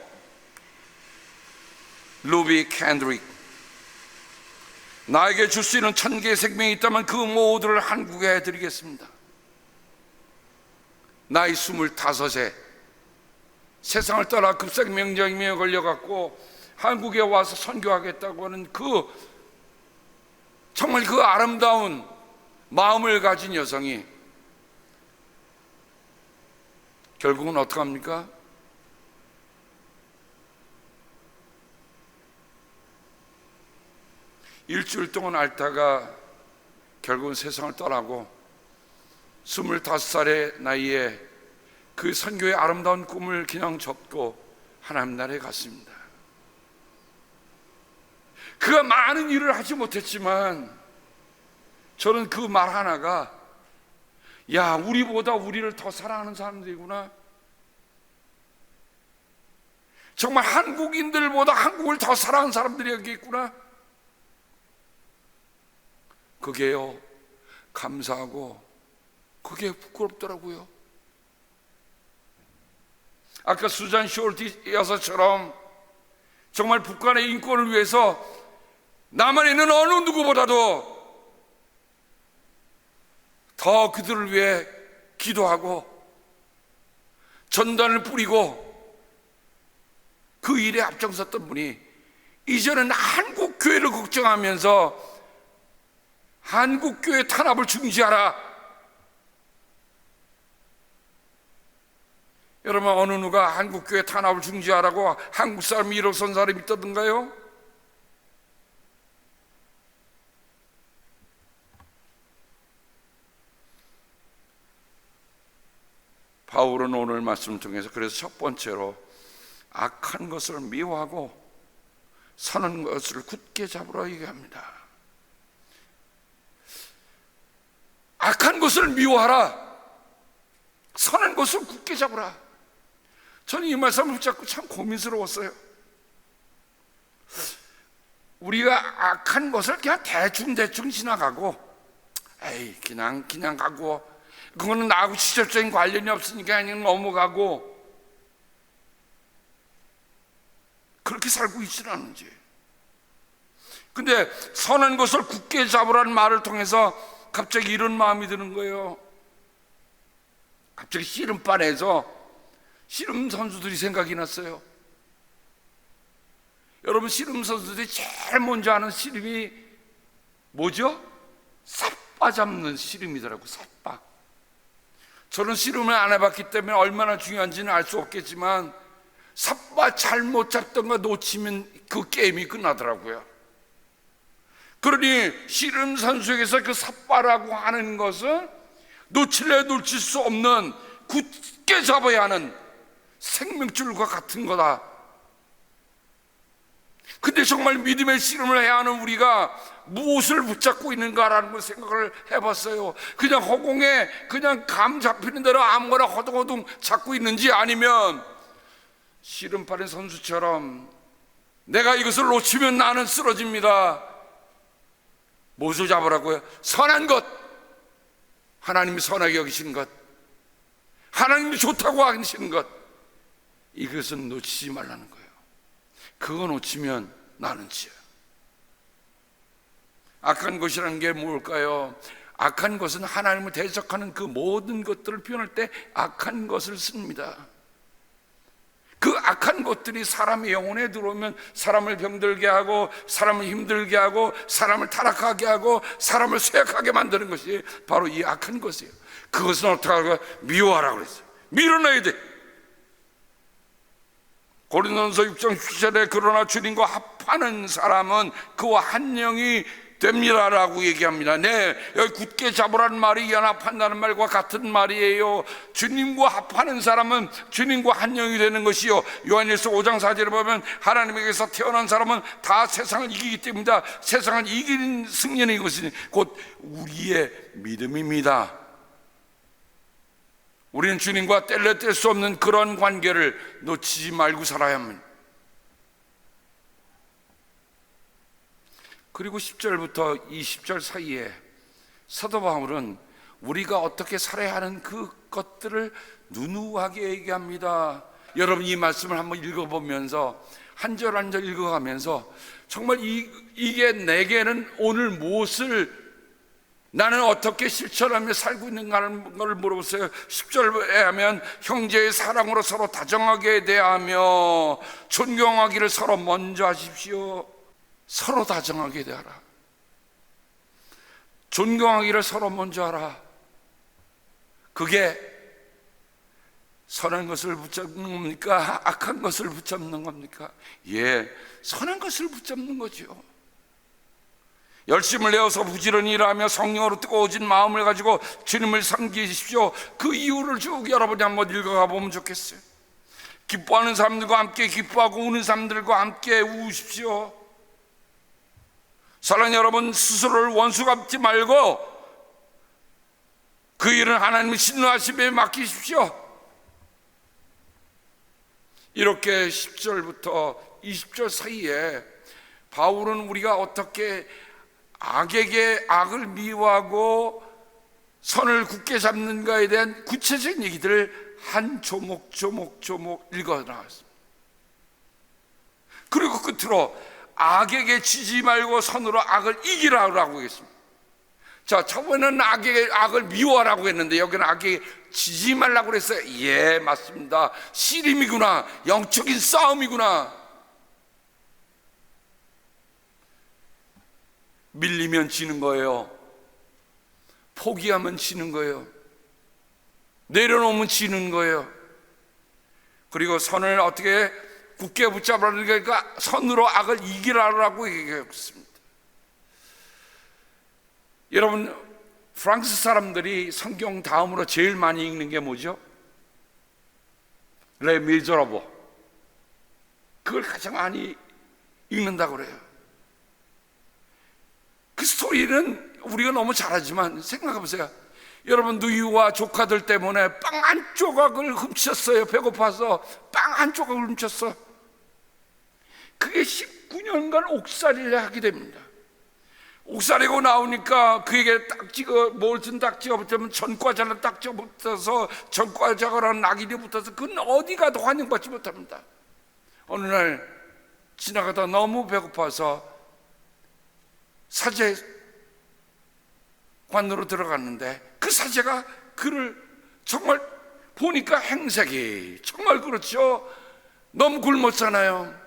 루비 캔드릭. 나에게 줄 수 있는 1000개의 생명이 있다면 그 모두를 한국에 드리겠습니다. 나이 25에 세상을 떠나 급성명령에 걸려갖고 한국에 와서 선교하겠다고 하는 정말 그 아름다운 마음을 가진 여성이 결국은 어떡합니까? 일주일 동안 앓다가 결국은 세상을 떠나고 25살의 나이에 그 선교의 아름다운 꿈을 그냥 접고 하나님 나라에 갔습니다. 그가 많은 일을 하지 못했지만 저는 그 말 하나가, 야, 우리보다 우리를 더 사랑하는 사람들이구나. 정말 한국인들보다 한국을 더 사랑하는 사람들이 여기 있구나. 그게요, 감사하고 그게 부끄럽더라고요. 아까 수잔 숄티 여사처럼 정말 북한의 인권을 위해서 남한에 있는 어느 누구보다도 더 그들을 위해 기도하고 전단을 뿌리고 그 일에 앞장섰던 분이 이제는 한국 교회를 걱정하면서 한국 교회 탄압을 중지하라. 여러분, 어느 누가 한국 교회 탄압을 중지하라고 한국 사람이 일어선 사람이 있다던가요? 바울은 오늘 말씀을 통해서 그래서 첫 번째로 악한 것을 미워하고 서는 것을 굳게 잡으라 얘기합니다. 악한 것을 미워하라. 선한 것을 굳게 잡으라. 저는 이 말씀을 붙잡고 참 고민스러웠어요. 우리가 악한 것을 그냥 대충 지나가고, 에이 그냥 가고, 그거는 나하고 직접적인 관련이 없으니까 그냥 넘어가고, 그렇게 살고 있지는 않은지. 근데 선한 것을 굳게 잡으라는 말을 통해서 갑자기 이런 마음이 드는 거예요. 갑자기 씨름반에서 씨름 선수들이 생각이 났어요. 여러분, 씨름 선수들이 제일 먼저 하는 씨름이 뭐죠? 삿바 잡는 씨름이더라고. 삿바. 저는 씨름을 안 해봤기 때문에 얼마나 중요한지는 알 수 없겠지만, 삿바 잘못 잡던가 놓치면 그 게임이 끝나더라고요. 그러니 씨름 선수에게서 그 삿바라고 하는 것은 놓칠래 놓칠 수 없는, 굳게 잡아야 하는 생명줄과 같은 거다. 근데 정말 믿음의 씨름을 해야 하는 우리가 무엇을 붙잡고 있는가라는 걸 생각을 해봤어요. 그냥 허공에 그냥 감 잡히는 대로 아무거나 허둥허둥 잡고 있는지, 아니면 씨름판의 선수처럼 내가 이것을 놓치면 나는 쓰러집니다. 무엇을 잡으라고요? 선한 것, 하나님이 선하게 여기시는 것, 하나님이 좋다고 하시는 것, 이것은 놓치지 말라는 거예요. 그거 놓치면 나는 지어요. 악한 것이라는 게 뭘까요? 악한 것은 하나님을 대적하는 그 모든 것들을 표현할 때 악한 것을 씁니다. 그 악한 것들이 사람의 영혼에 들어오면 사람을 병들게 하고, 사람을 힘들게 하고, 사람을 타락하게 하고, 사람을 쇠약하게 만드는 것이 바로 이 악한 것이에요. 그것은 어떻게 하라고? 미워하라고 그랬어요. 밀어내야 돼. 고린도전서 6장 17절에 그러나 주님과 합하는 사람은 그와 한 영이 됩니다라고 얘기합니다. 네, 여기 굳게 잡으라는 말이 연합한다는 말과 같은 말이에요. 주님과 합하는 사람은 주님과 한 영이 되는 것이요, 요한일서 5장 4절에 보면 하나님에게서 태어난 사람은 다 세상을 이기기 때문이다. 세상을 이기는 승리는 이것이 곧 우리의 믿음입니다. 우리는 주님과 뗄래 뗄 수 없는 그런 관계를 놓치지 말고 살아야 합니다. 그리고 10절부터 20절 사이에 사도 바울은 우리가 어떻게 살아야 하는 그 것들을 누누하게 얘기합니다. 여러분, 이 말씀을 한번 읽어보면서 한 절 한 절 읽어가면서 정말 이게 내게는 오늘 무엇을, 나는 어떻게 실천하며 살고 있는가를 물어보세요. 10절에 하면 형제의 사랑으로 서로 다정하게 대하며 존경하기를 서로 먼저 하십시오. 서로 다정하게 대하라. 존경하기를 서로 먼저 하라. 그게 선한 것을 붙잡는 겁니까? 악한 것을 붙잡는 겁니까? 예, 선한 것을 붙잡는 거죠. 열심을 내어서 부지런히 일하며 성령으로 뜨거워진 마음을 가지고 주님을 섬기십시오. 그 이유를 쭉 여러분이 한번 읽어가 보면 좋겠어요. 기뻐하는 사람들과 함께 기뻐하고 우는 사람들과 함께 우십시오. 사랑하는 여러분, 스스로를 원수 갚지 말고 그 일은 하나님의 신뢰하심에 맡기십시오. 이렇게 10절부터 20절 사이에 바울은 우리가 어떻게 악에게 악을 미워하고 선을 굳게 잡는가에 대한 구체적인 얘기들을 한 조목 읽어 나왔습니다. 그리고 끝으로 악에게 지지 말고 선으로 악을 이기라고 했습니다. 자, 저번에는 악을 미워하라고 했는데 여기는 악에게 지지 말라고 그랬어요. 예, 맞습니다. 씨름이구나, 영적인 싸움이구나. 밀리면 지는 거예요. 포기하면 지는 거예요. 내려놓으면 지는 거예요. 그리고 선을 어떻게 굳게 붙잡으라는 게 선으로 악을 이기라고 얘기했습니다. 여러분, 프랑스 사람들이 성경 다음으로 제일 많이 읽는 게 뭐죠? 레 미저라보. 그걸 가장 많이 읽는다고 그래요. 그 스토리는 우리가 너무 잘하지만 생각해 보세요. 여러분, 누이와 조카들 때문에 빵 한 조각을 훔쳤어요. 배고파서 빵 한 조각을 훔쳤어. 그게 19년간 옥살이를 하게 됩니다. 옥살이고 나오니까 그에게 딱지가 뭘든 딱지가 붙으면 전과자는 딱지가 붙어서 전과자가라는 낙인이 붙어서 그건 어디 가도 환영받지 못합니다. 어느 날 지나가다 너무 배고파서 사제관으로 들어갔는데 그 사제가 그를 정말 보니까 행색이 정말 그렇죠. 너무 굶었잖아요.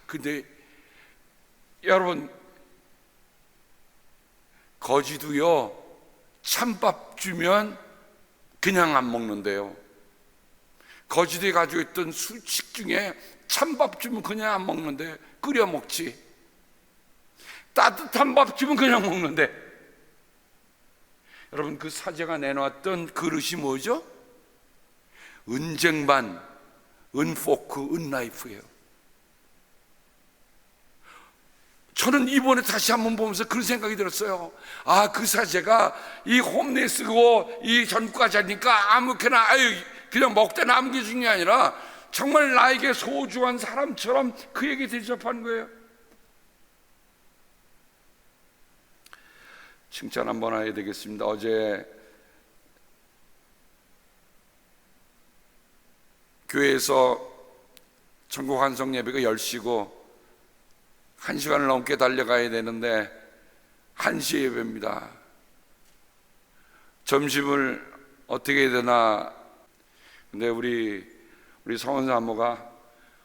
근데 여러분, 거지도요 찬밥 주면 그냥 안 먹는데요. 거지들이 가지고 있던 수칙 중에 찬밥 주면 그냥 안 먹는데 끓여 먹지, 따뜻한 밥 주면 그냥 먹는데, 여러분 그 사제가 내놓았던 그릇이 뭐죠? 은쟁반, 은포크, 은나이프예요. 저는 이번에 다시 한번 보면서 그런 생각이 들었어요. 그 사제가 이 홈리스고 이 전과자니까 아무렇게나 그냥 먹다 남겨준 게 아니라 정말 나에게 소중한 사람처럼 그에게 대접하는 거예요. 칭찬 한번 해야 되겠습니다. 어제 교회에서 전국 환송 예배가 10시고 1시간을 넘게 달려가야 되는데 1시 예배입니다. 점심을 어떻게 해야 되나. 근데 우리 성원 사모가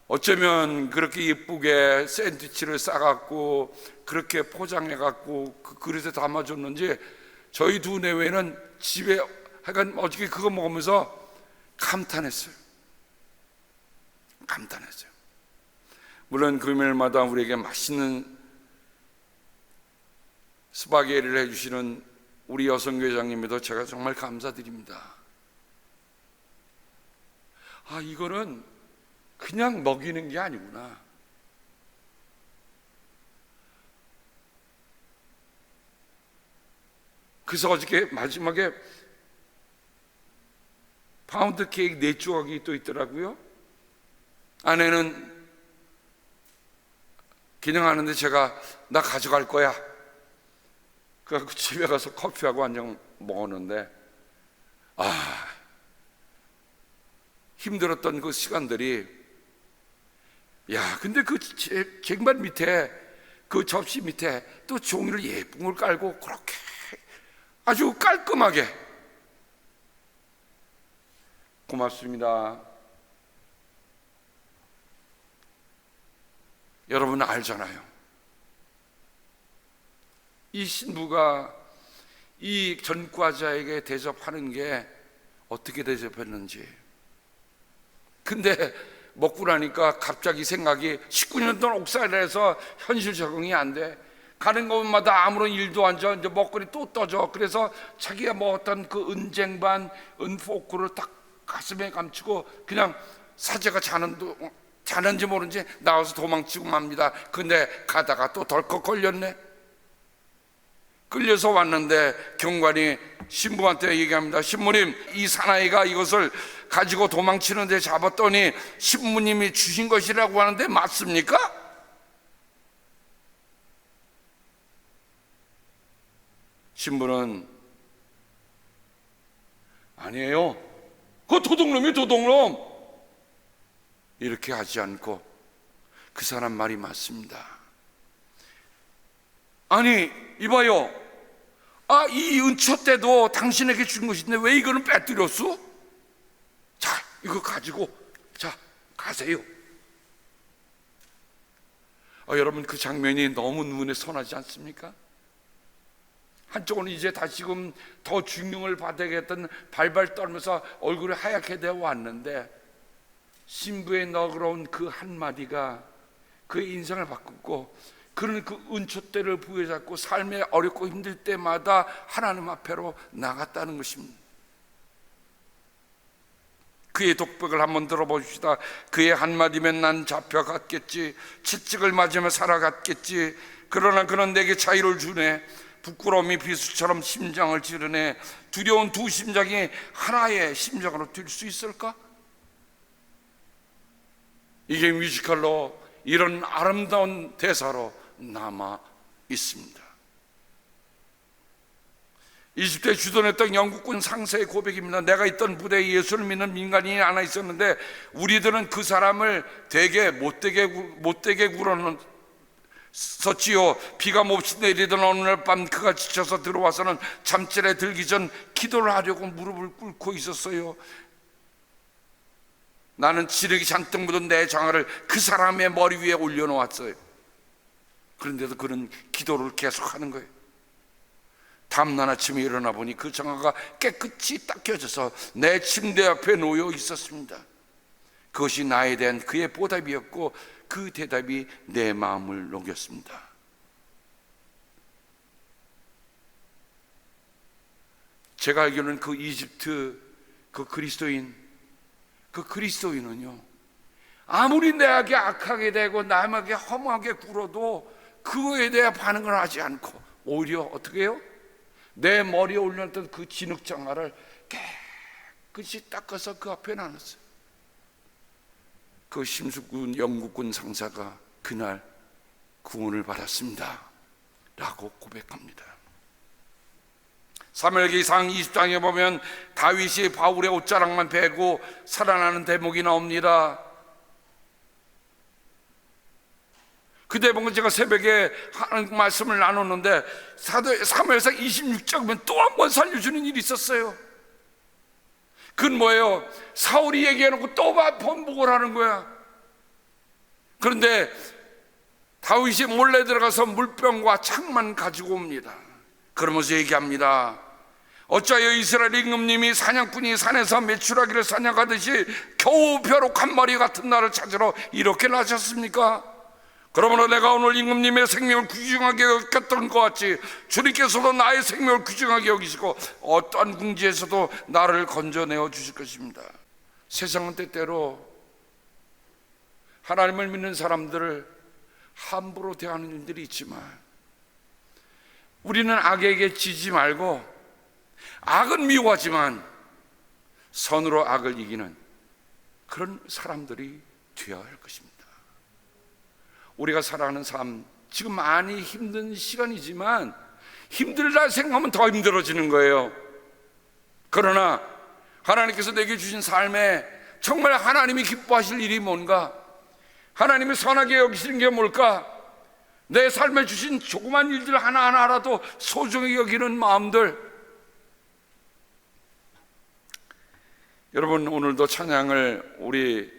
어쩌면 그렇게 예쁘게 샌드위치를 싸갖고 그렇게 포장해갖고 그 그릇에 담아줬는지 저희 두 내외는 집에 하여간 어저께 그거 먹으면서 감탄했어요. 물론 금요일마다 우리에게 맛있는 스파게티를 해주시는 우리 여성교회장님에도 제가 정말 감사드립니다. 이거는 그냥 먹이는 게 아니구나. 그래서 어저께 마지막에 파운드 케이크 4조각이 또 있더라고요. 아내는 기능하는데 제가 나 가져갈 거야. 그래서 집에 가서 커피하고 한 잔 먹었는데 힘들었던 그 시간들이, 근데 그 쟁반 밑에 그 접시 밑에 또 종이를 예쁜 걸 깔고 그렇게 아주 깔끔하게, 고맙습니다. 여러분 알잖아요. 이 신부가 이 전과자에게 대접하는 게 어떻게 대접했는지. 근데 먹고 나니까 갑자기 생각이 19년 동안 옥살이를 해서 현실 적응이 안 돼. 가는 곳마다 아무런 일도 안 져. 이제 먹거리 또 떠져. 그래서 자기가 먹었던 그 은쟁반, 은포크를 딱 가슴에 감추고 그냥 사제가 자는지 모른지 나와서 도망치고 맙니다. 근데 가다가 또 덜컥 걸렸네. 끌려서 왔는데 경관이 신부한테 얘기합니다. 신부님, 이 사나이가 이것을 가지고 도망치는데 잡았더니 신부님이 주신 것이라고 하는데 맞습니까? 신부는 아니에요, 그 도둑놈이 도둑놈, 이렇게 하지 않고 그 사람 말이 맞습니다. 아니 이봐요, 이 은초 때도 당신에게 준 것인데 왜 이거는 빼뜨렸어? 자, 이거 가지고 자 가세요. 여러분 그 장면이 너무 눈에 선하지 않습니까? 한쪽은 이제 다시금 더 중용을 받아야겠다는 발발 떨면서 얼굴이 하얗게 되어 왔는데 신부의 너그러운 그 한마디가 그의 인생을 바꾸고 그는 그 은초대를 부여잡고 삶에 어렵고 힘들 때마다 하나님 앞에로 나갔다는 것입니다. 그의 독백을 한번 들어보십시다. 그의 한마디면 난 잡혀갔겠지, 채찍을 맞으며 살아갔겠지. 그러나 그는 내게 자유를 주네. 부끄러움이 비수처럼 심장을 찌르네. 두려운 두 심장이 하나의 심장으로 될 수 있을까? 이게 뮤지컬로 이런 아름다운 대사로 남아 있습니다. 20대 주둔했던 영국군 상사의 고백입니다. 내가 있던 부대에 예수를 믿는 민간인이 하나 있었는데 우리들은 그 사람을 되게 못되게 굴었었지요. 비가 몹시 내리던 어느 날 밤 그가 지쳐서 들어와서는 잠자리에 들기 전 기도를 하려고 무릎을 꿇고 있었어요. 나는 지력이 잔뜩 묻은 내 장화를 그 사람의 머리 위에 올려놓았어요. 그런데도 그는 기도를 계속하는 거예요. 다음날 아침에 일어나 보니 그 장화가 깨끗이 닦여져서 내 침대 앞에 놓여 있었습니다. 그것이 나에 대한 그의 보답이었고 그 대답이 내 마음을 녹였습니다. 제가 알기로는 그 이집트 그 그리스도인은요, 아무리 내게 악하게 되고 남에게 허무하게 굴어도 그거에 대해 반응을 하지 않고 오히려 어떻게 해요? 내 머리에 올려놨던 그 진흙장화를 깨끗이 닦아서 그 앞에 놔놨어요. 그 심수군 영국군 상사가 그날 구원을 받았습니다 라고 고백합니다. 사무엘기상 20장에 보면 다윗이 바울의 옷자락만 베고 살아나는 대목이 나옵니다. 그 대목은 제가 새벽에 하는 말씀을 나눴는데 사무엘상 26장은 또 한 번 살려주는 일이 있었어요. 그건 뭐예요? 사울이 얘기해놓고 또 번복을 하는 거야. 그런데 다윗이 몰래 들어가서 물병과 창만 가지고 옵니다. 그러면서 얘기합니다. 어찌하여 이스라엘 임금님이 사냥꾼이 산에서 메추라기를 사냥하듯이 겨우 벼룩 한 마리 같은 나를 찾으러 이렇게 나셨습니까? 그러므로 내가 오늘 임금님의 생명을 귀중하게 여겼던 것 같이 주님께서도 나의 생명을 귀중하게 여기시고 어떠한 궁지에서도 나를 건져내어 주실 것입니다. 세상은 때때로 하나님을 믿는 사람들을 함부로 대하는 일들이 있지만 우리는 악에게 지지 말고, 악은 미워하지만 선으로 악을 이기는 그런 사람들이 되어야 할 것입니다. 우리가 살아가는 삶, 지금 많이 힘든 시간이지만 힘들다 생각하면 더 힘들어지는 거예요. 그러나 하나님께서 내게 주신 삶에 정말 하나님이 기뻐하실 일이 뭔가, 하나님이 선하게 여기시는 게 뭘까, 내 삶에 주신 조그만 일들 하나하나라도 소중히 여기는 마음들. 여러분, 오늘도 찬양을 우리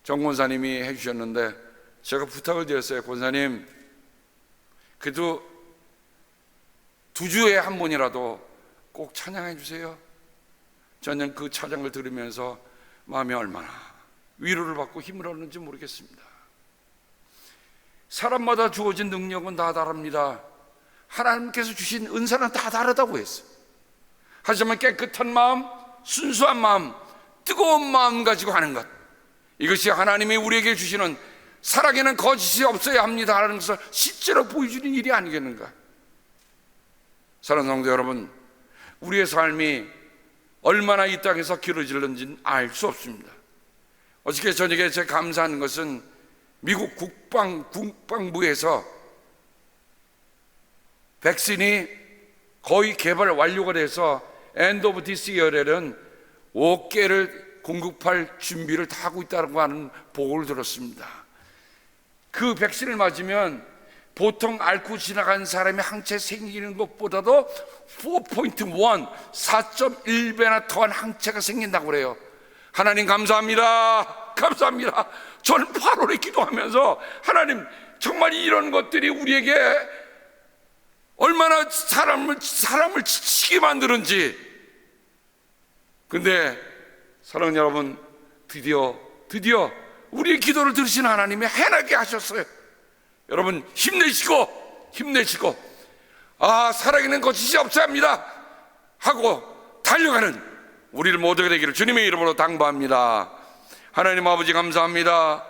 정 권사님이 해주셨는데 제가 부탁을 드렸어요. 권사님, 그래도 2주에 한 번이라도 꼭 찬양해 주세요. 저는 그 찬양을 들으면서 마음이 얼마나 위로를 받고 힘을 얻는지 모르겠습니다. 사람마다 주어진 능력은 다 다릅니다. 하나님께서 주신 은사는 다 다르다고 했어요. 하지만 깨끗한 마음, 순수한 마음, 뜨거운 마음 가지고 하는 것, 이것이 하나님이 우리에게 주시는 사랑에는 거짓이 없어야 합니다라는 것을 실제로 보여주는 일이 아니겠는가. 사랑하는 성도 여러분, 우리의 삶이 얼마나 이 땅에서 길어질는지는 알 수 없습니다. 어저께 저녁에 제가 감사한 것은 미국 국방부에서 백신이 거의 개발 완료가 돼서 엔드 오브 디스 이어에는 5개를 공급할 준비를 다 하고 있다고 하는 보고를 들었습니다. 그 백신을 맞으면 보통 앓고 지나간 사람이 항체 생기는 것보다도 4.1배나 더한 항체가 생긴다고 그래요. 하나님 감사합니다. 감사합니다. 저는 8월에 기도하면서 하나님, 정말 이런 것들이 우리에게 얼마나 사람을 지치게 만드는지. 근데 사랑하는 여러분, 드디어 우리의 기도를 들으신 하나님이 해나게 하셨어요. 여러분, 힘내시고 살아있는 거짓이 없어야 합니다 하고 달려가는 우리를 모두가 되기를 주님의 이름으로 당부합니다. 하나님 아버지 감사합니다.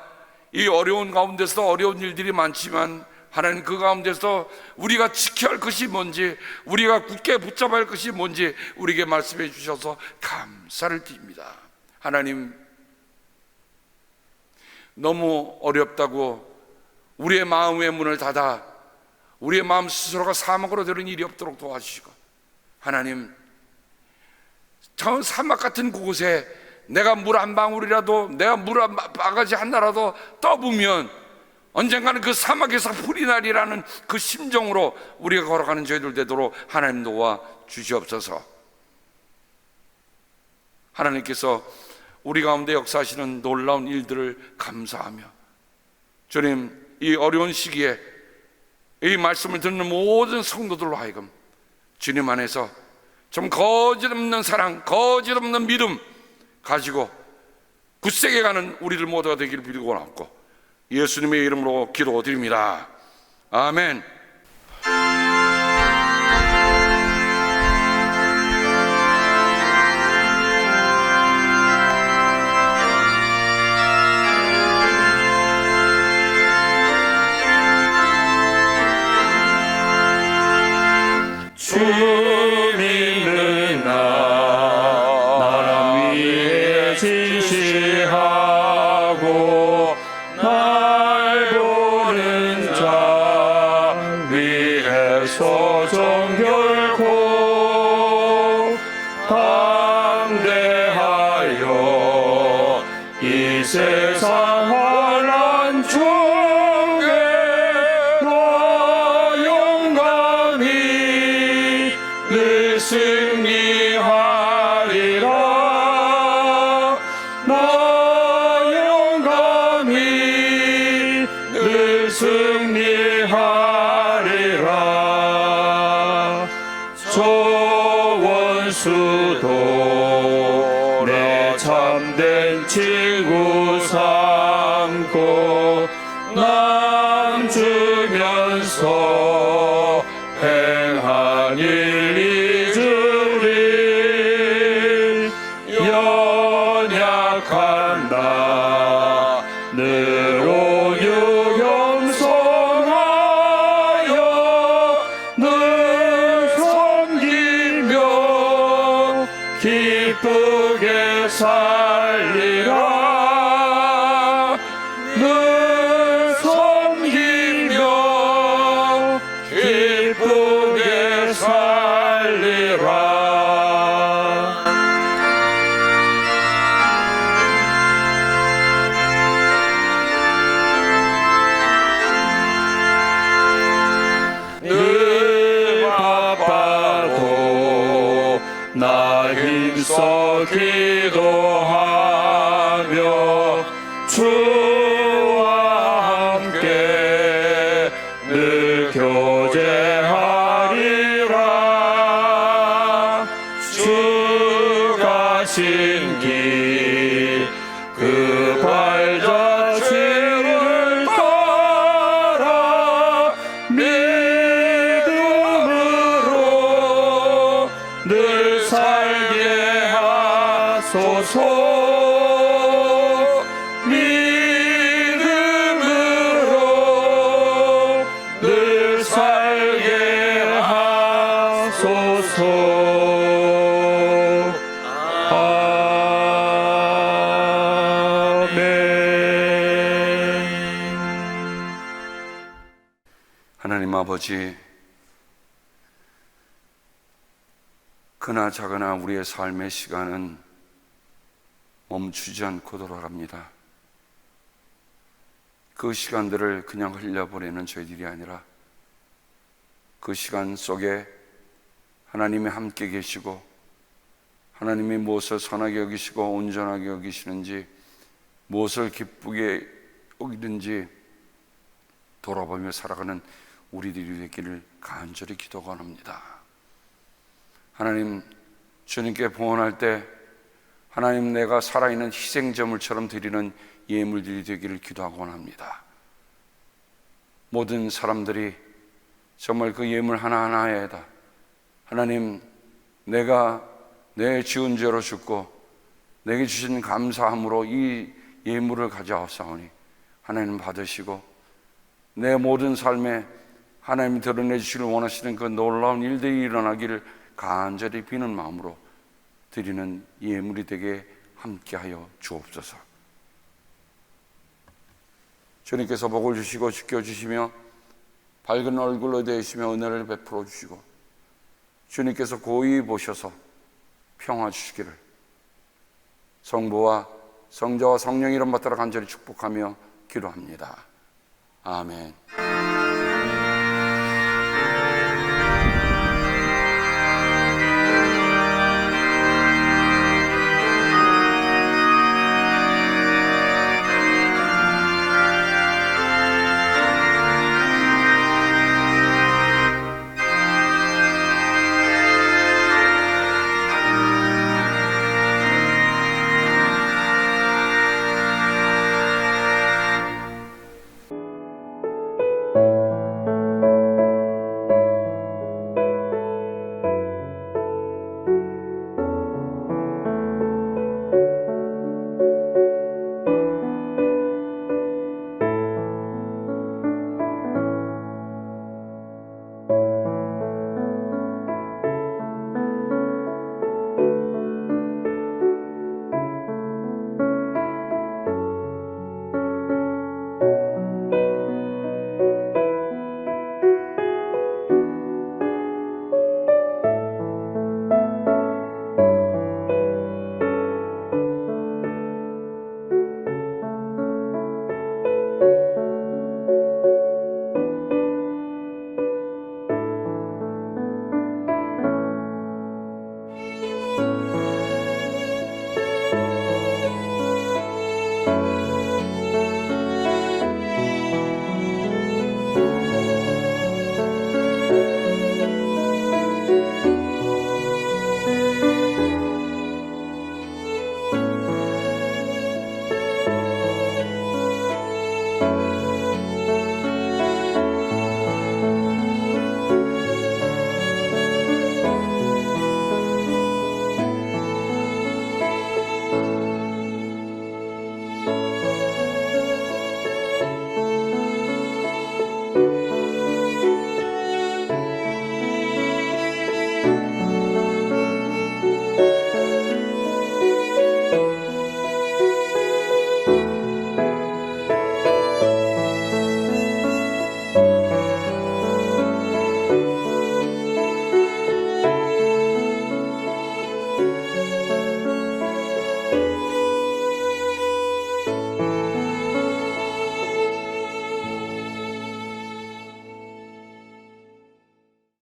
이 어려운 가운데서도 어려운 일들이 많지만 하나님 그 가운데서 우리가 지켜야 할 것이 뭔지, 우리가 굳게 붙잡아야 할 것이 뭔지 우리에게 말씀해 주셔서 감사를 드립니다. 하나님, 너무 어렵다고 우리의 마음의 문을 닫아 우리의 마음 스스로가 사막으로 되는 일이 없도록 도와주시고, 하나님, 저 사막 같은 곳에 내가 물 한 방울이라도, 내가 물 한 바가지 하나라도 떠보면 언젠가는 그 사막에서 풀이 나리라는 그 심정으로 우리가 걸어가는 저희들 되도록 하나님 도와 주시옵소서. 하나님께서 우리 가운데 역사하시는 놀라운 일들을 감사하며, 주님, 이 어려운 시기에 이 말씀을 듣는 모든 성도들로 하여금 주님 안에서 좀 거짓없는 사랑, 거짓없는 믿음 가지고 굳세게 가는 우리들 모두가 되기를 빌고 나옵고 예수님의 이름으로 기도드립니다. 아멘. 주 믿는 나라 위에 진실하고 날 보는 자 위에서 정결코 담대하여 이 세상 환난 중에 너 용감히 늘 승리하리라. 나 영감히 늘 승리하리라. 저 원수도 내 참된 친구 삼고 남 주면서 행한 일 잊으리. 연약한 나 늘 오유 겸손하여 늘 섬기며 기쁘게 살리라. 늘 섬기며 기쁘게 살리라. 늘 바빠도 나 힘써 기도하며 주와 함께 늘 교제하리라. 주 가신 길 그 발자취를 따라 믿음으로 늘 살게 하소서. 믿음으로 늘 살게 하소서. 하나님 아버지, 크나 작으나 우리의 삶의 시간은 멈추지 않고 돌아갑니다. 그 시간들을 그냥 흘려보내는 저희들이 아니라 그 시간 속에 하나님이 함께 계시고 하나님이 무엇을 선하게 여기시고 온전하게 여기시는지, 무엇을 기쁘게 여기든지 돌아보며 살아가는 우리들이 되기를 간절히 기도원합니다. 하나님, 주님께 봉헌할 때 하나님, 내가 살아있는 희생제물처럼 드리는 예물들이 되기를 기도하고 원합니다. 모든 사람들이 정말 그 예물 하나하나에다 하나님, 내가 내 지은 죄로 죽고 내게 주신 감사함으로 이 예물을 가져왔사오니 하나님 받으시고 내 모든 삶에 하나님이 드러내 주시길 원하시는 그 놀라운 일들이 일어나기를 간절히 비는 마음으로 드리는 예물이 되게 함께하여 주옵소서. 주님께서 복을 주시고 지켜주시며 밝은 얼굴로 되시며 은혜를 베풀어 주시고 주님께서 고이 보셔서 평화 주시기를 성부와 성자와 성령 이름 받들어 간절히 축복하며 기도합니다. 아멘.